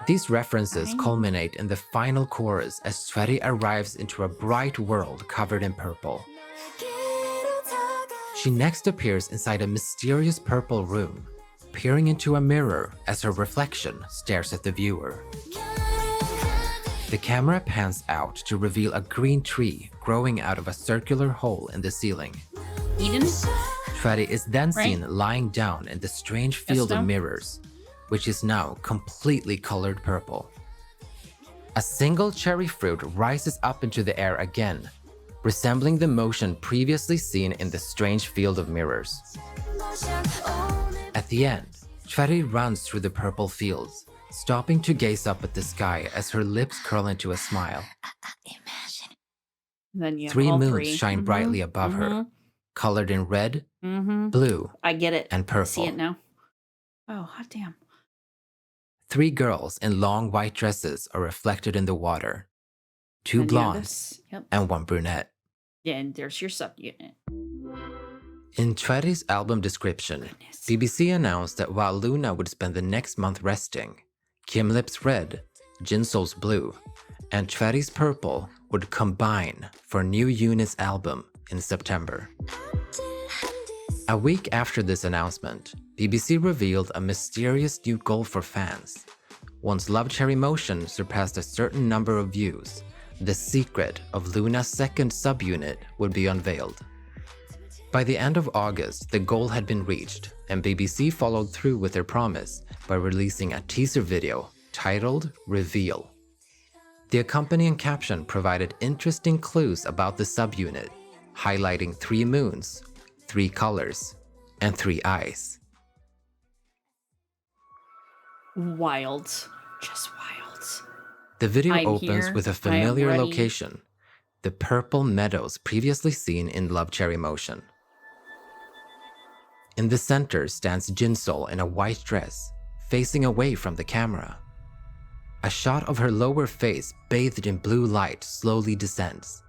These references culminate in the final chorus as Chwetty arrives into a bright world covered in purple. She next appears inside a mysterious purple room, peering into a mirror as her reflection stares at the viewer. The camera pans out to reveal a green tree growing out of a circular hole in the ceiling. Eden? Chwetty is then seen lying down in the strange field of mirrors, which is now completely colored purple. A single cherry fruit rises up into the air again, resembling the motion previously seen in the strange field of mirrors. At the end, Chwetty runs through the purple fields, stopping to gaze up at the sky as her lips curl into a smile. Then you have 3 all moons shine brightly above her, colored in red, blue, I get it. and purple. See it now. Oh, hot damn. 3 girls in long white dresses are reflected in the water. 2 blondes and 1 brunette. Yeah, and there's your subunit. In Chwetty's album description, BBC announced that while LOONA would spend the next month resting, Kim Lip's red, Jinsol's blue, and Chwetty's purple would combine for a new unit's album in September. A week after this announcement, BBC revealed a mysterious new goal for fans. Once Love Cherry Motion surpassed a certain number of views, the secret of LOONA's second subunit would be unveiled. By the end of August, the goal had been reached, and BBC followed through with their promise by releasing a teaser video titled Reveal. The accompanying caption provided interesting clues about the subunit, highlighting 3 moons, 3 colors, and 3 eyes. Wild. Just wild. The video I'm opens here. with a I am familiar ready. location, the purple meadows previously seen in Love Cherry Motion. In the center stands Jinsol in a white dress, facing away from the camera. A shot of her lower face bathed in blue light slowly descends,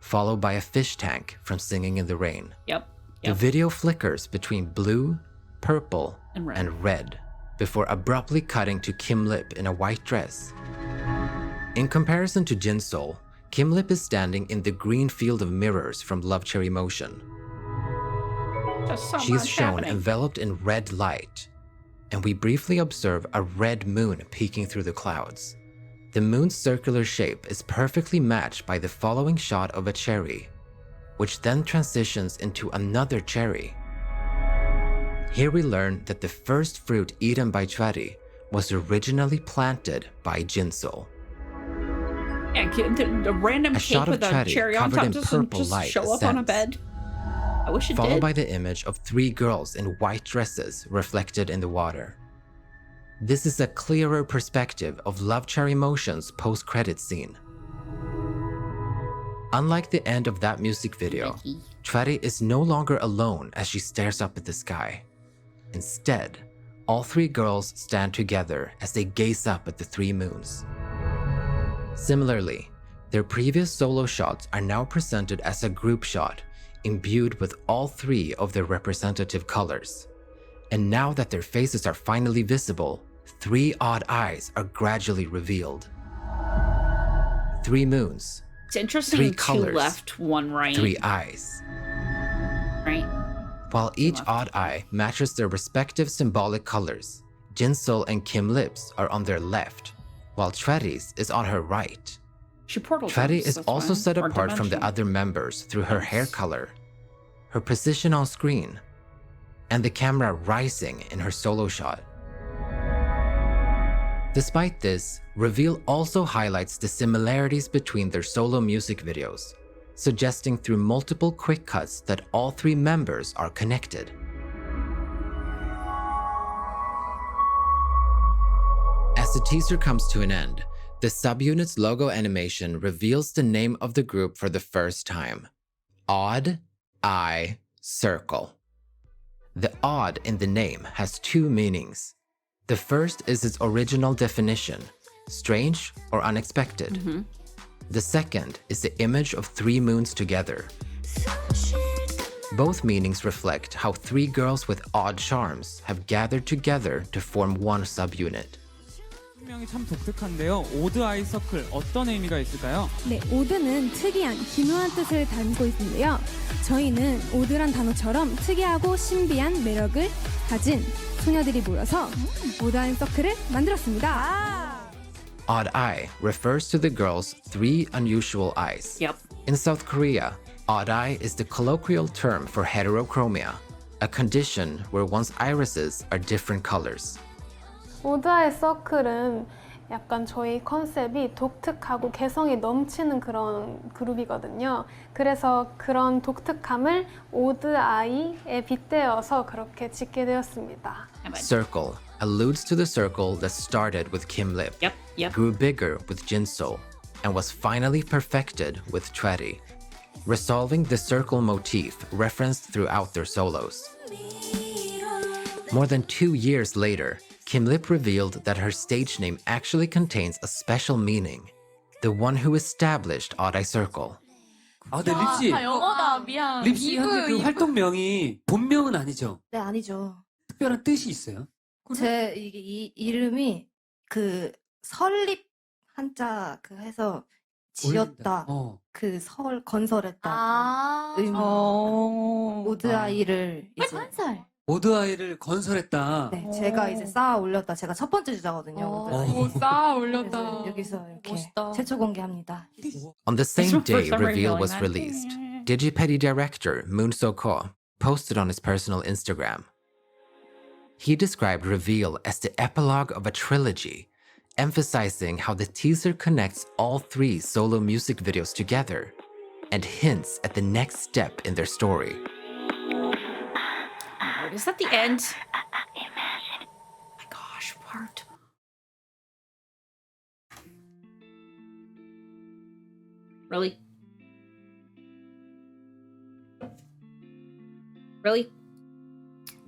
followed by a fish tank from Singing in the Rain. Yep. The video flickers between blue, purple, And red. red before abruptly cutting to Kim Lip in a white dress. In comparison to Jinsol, Kim Lip is standing in the green field of mirrors from Love Cherry Motion. She is shown enveloped in red light, and we briefly observe a red moon peeking through the clouds. The moon's circular shape is perfectly matched by the following shot of a cherry, which then transitions into another cherry. Here we learn that the first fruit eaten by Chwari was originally planted by Jinsol. Yeah, the random A cake shot of with a cherry cherry on covered top in doesn't purple just light show up on a ascends, bed. I wish it followed did. by the image of 3 girls in white dresses reflected in the water. This is a clearer perspective of Love Cherry Motion's post-credit scene. Unlike the end of that music video, Chwari is no longer alone as she stares up at the sky. Instead, all 3 girls stand together as they gaze up at the 3 moons. Similarly, their previous solo shots are now presented as a group shot, imbued with all 3 of their representative colors. And now that their faces are finally visible, 3 odd eyes are gradually revealed. 3 moons. It's interesting. 3 2 colors, left, 1 right. 3 eyes. Right. While each odd eye matches their respective symbolic colors, Jinsol and Kim Lip's are on their left, while Chwari's is on her right. Chwari is also set apart from the other members through her hair color, her position on screen, and the camera rising in her solo shot. Despite this, Reveal also highlights the similarities between their solo music videos, suggesting through multiple quick cuts that all 3 members are connected. As the teaser comes to an end, the subunit's logo animation reveals the name of the group for the first time: Odd Eye Circle. The odd in the name has 2 meanings. The first is its original definition, strange or unexpected. The second is the image of 3 moons together. Both meanings reflect how 3 girls with odd charms have gathered together to form one subunit. 명이 참 독특한데요. 오드 아이 서클 어떤 의미가 있을까요? 네, 오드는 특이한, 기묘한 뜻을 담고 있는데요. 저희는 오드란 단어처럼 특이하고 신비한 매력을 가진 소녀들이 모여서 오드 아이 서클을 만들었습니다. Odd eye refers to the girls' 3 unusual eyes. In South Korea, odd eye is the colloquial term for heterochromia, a condition where one's irises are different colors. 오드아이 서클은 약간 저희 컨셉이 독특하고 개성이 넘치는 그런 그룹이거든요. 그래서 그런 독특함을 오드아이에 빗대어서 그렇게 짓게 되었습니다. Circle alludes to the circle that started with Kim Lip, grew bigger with Jinsol, and was finally perfected with Chwari, resolving the circle motif referenced throughout their solos. More than 2 years later, Kim Lip revealed that her stage name actually contains a special meaning, the one who established Odd Eye Circle. 아, 네, 립씨. 영어다. 미안. 립씨 한테 그 활동명이 본명은 아니죠? 네, 아니죠. 특별한 뜻이 있어요? 제 이 이름이 그 설립 한자 그 해서 지었다. 그 설 건설했다. 의미. 오드아이를 이제 오드아이를 건설했다. 네, 제가 이제 쌓아 올렸다. 제가 첫 번째 주자거든요. 쌓아 올렸다. 여기서 이렇게 최초 공개합니다. On the same day Reveal was released, Digipedi director Moon So-ko posted on his personal Instagram. He described Reveal as the epilogue of a trilogy, emphasizing how the teaser connects all 3 solo music videos together and hints at the next step in their story. Is that the end? Oh my gosh, part Really? Really?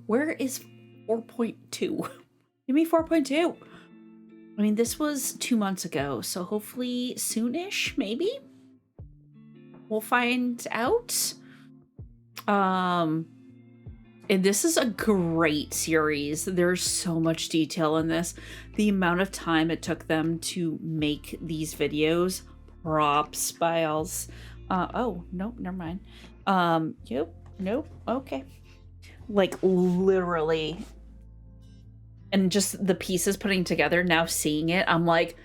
Where is 4.2? Give me 4.2. I mean, this was 2 months ago, so hopefully soonish, maybe? We'll find out. And this is a great series. There's so much detail in this. The amount of time it took them to make these videos. Props, Biles. Oh, nope, never mind. Yep, nope, okay. Like, literally. And just the pieces putting together, now seeing it, I'm like,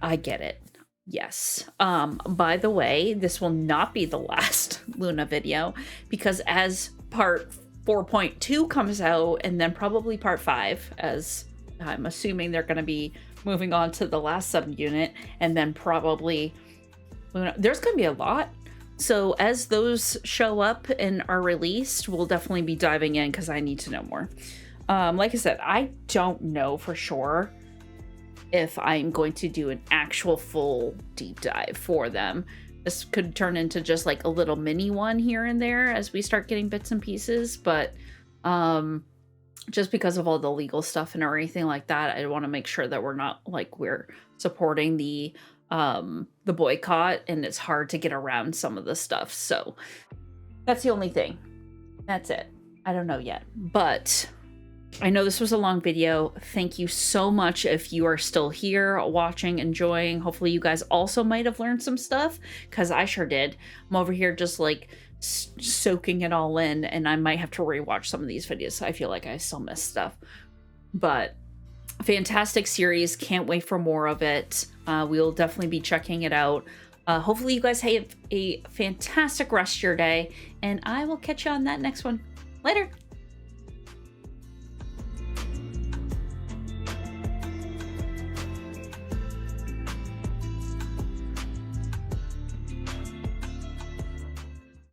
I get it. Yes. By the way, this will not be the last LOONA video, because as part 4.2 comes out, and then probably part 5, as I'm assuming they're going to be moving on to the last subunit, and then probably LOONA, there's going to be a lot. So as those show up and are released, we'll definitely be diving in because I need to know more. Like I said, I don't know for sure if I'm going to do an actual full deep dive for them. This could turn into just like a little mini one here and there as we start getting bits and pieces, but just because of all the legal stuff and everything like that, I want to make sure that we're not like we're supporting the boycott, and it's hard to get around some of the stuff. So that's the only thing. That's it. I don't know yet, but I know this was a long video. Thank you so much if you are still here watching, enjoying. Hopefully you guys also might have learned some stuff, because I sure did. I'm over here just like soaking it all in, and I might have to rewatch some of these videos. So I feel like I still missed stuff, but fantastic series. Can't wait for more of it. We'll definitely be checking it out. Hopefully you guys have a fantastic rest of your day, and I will catch you on that next one. Later.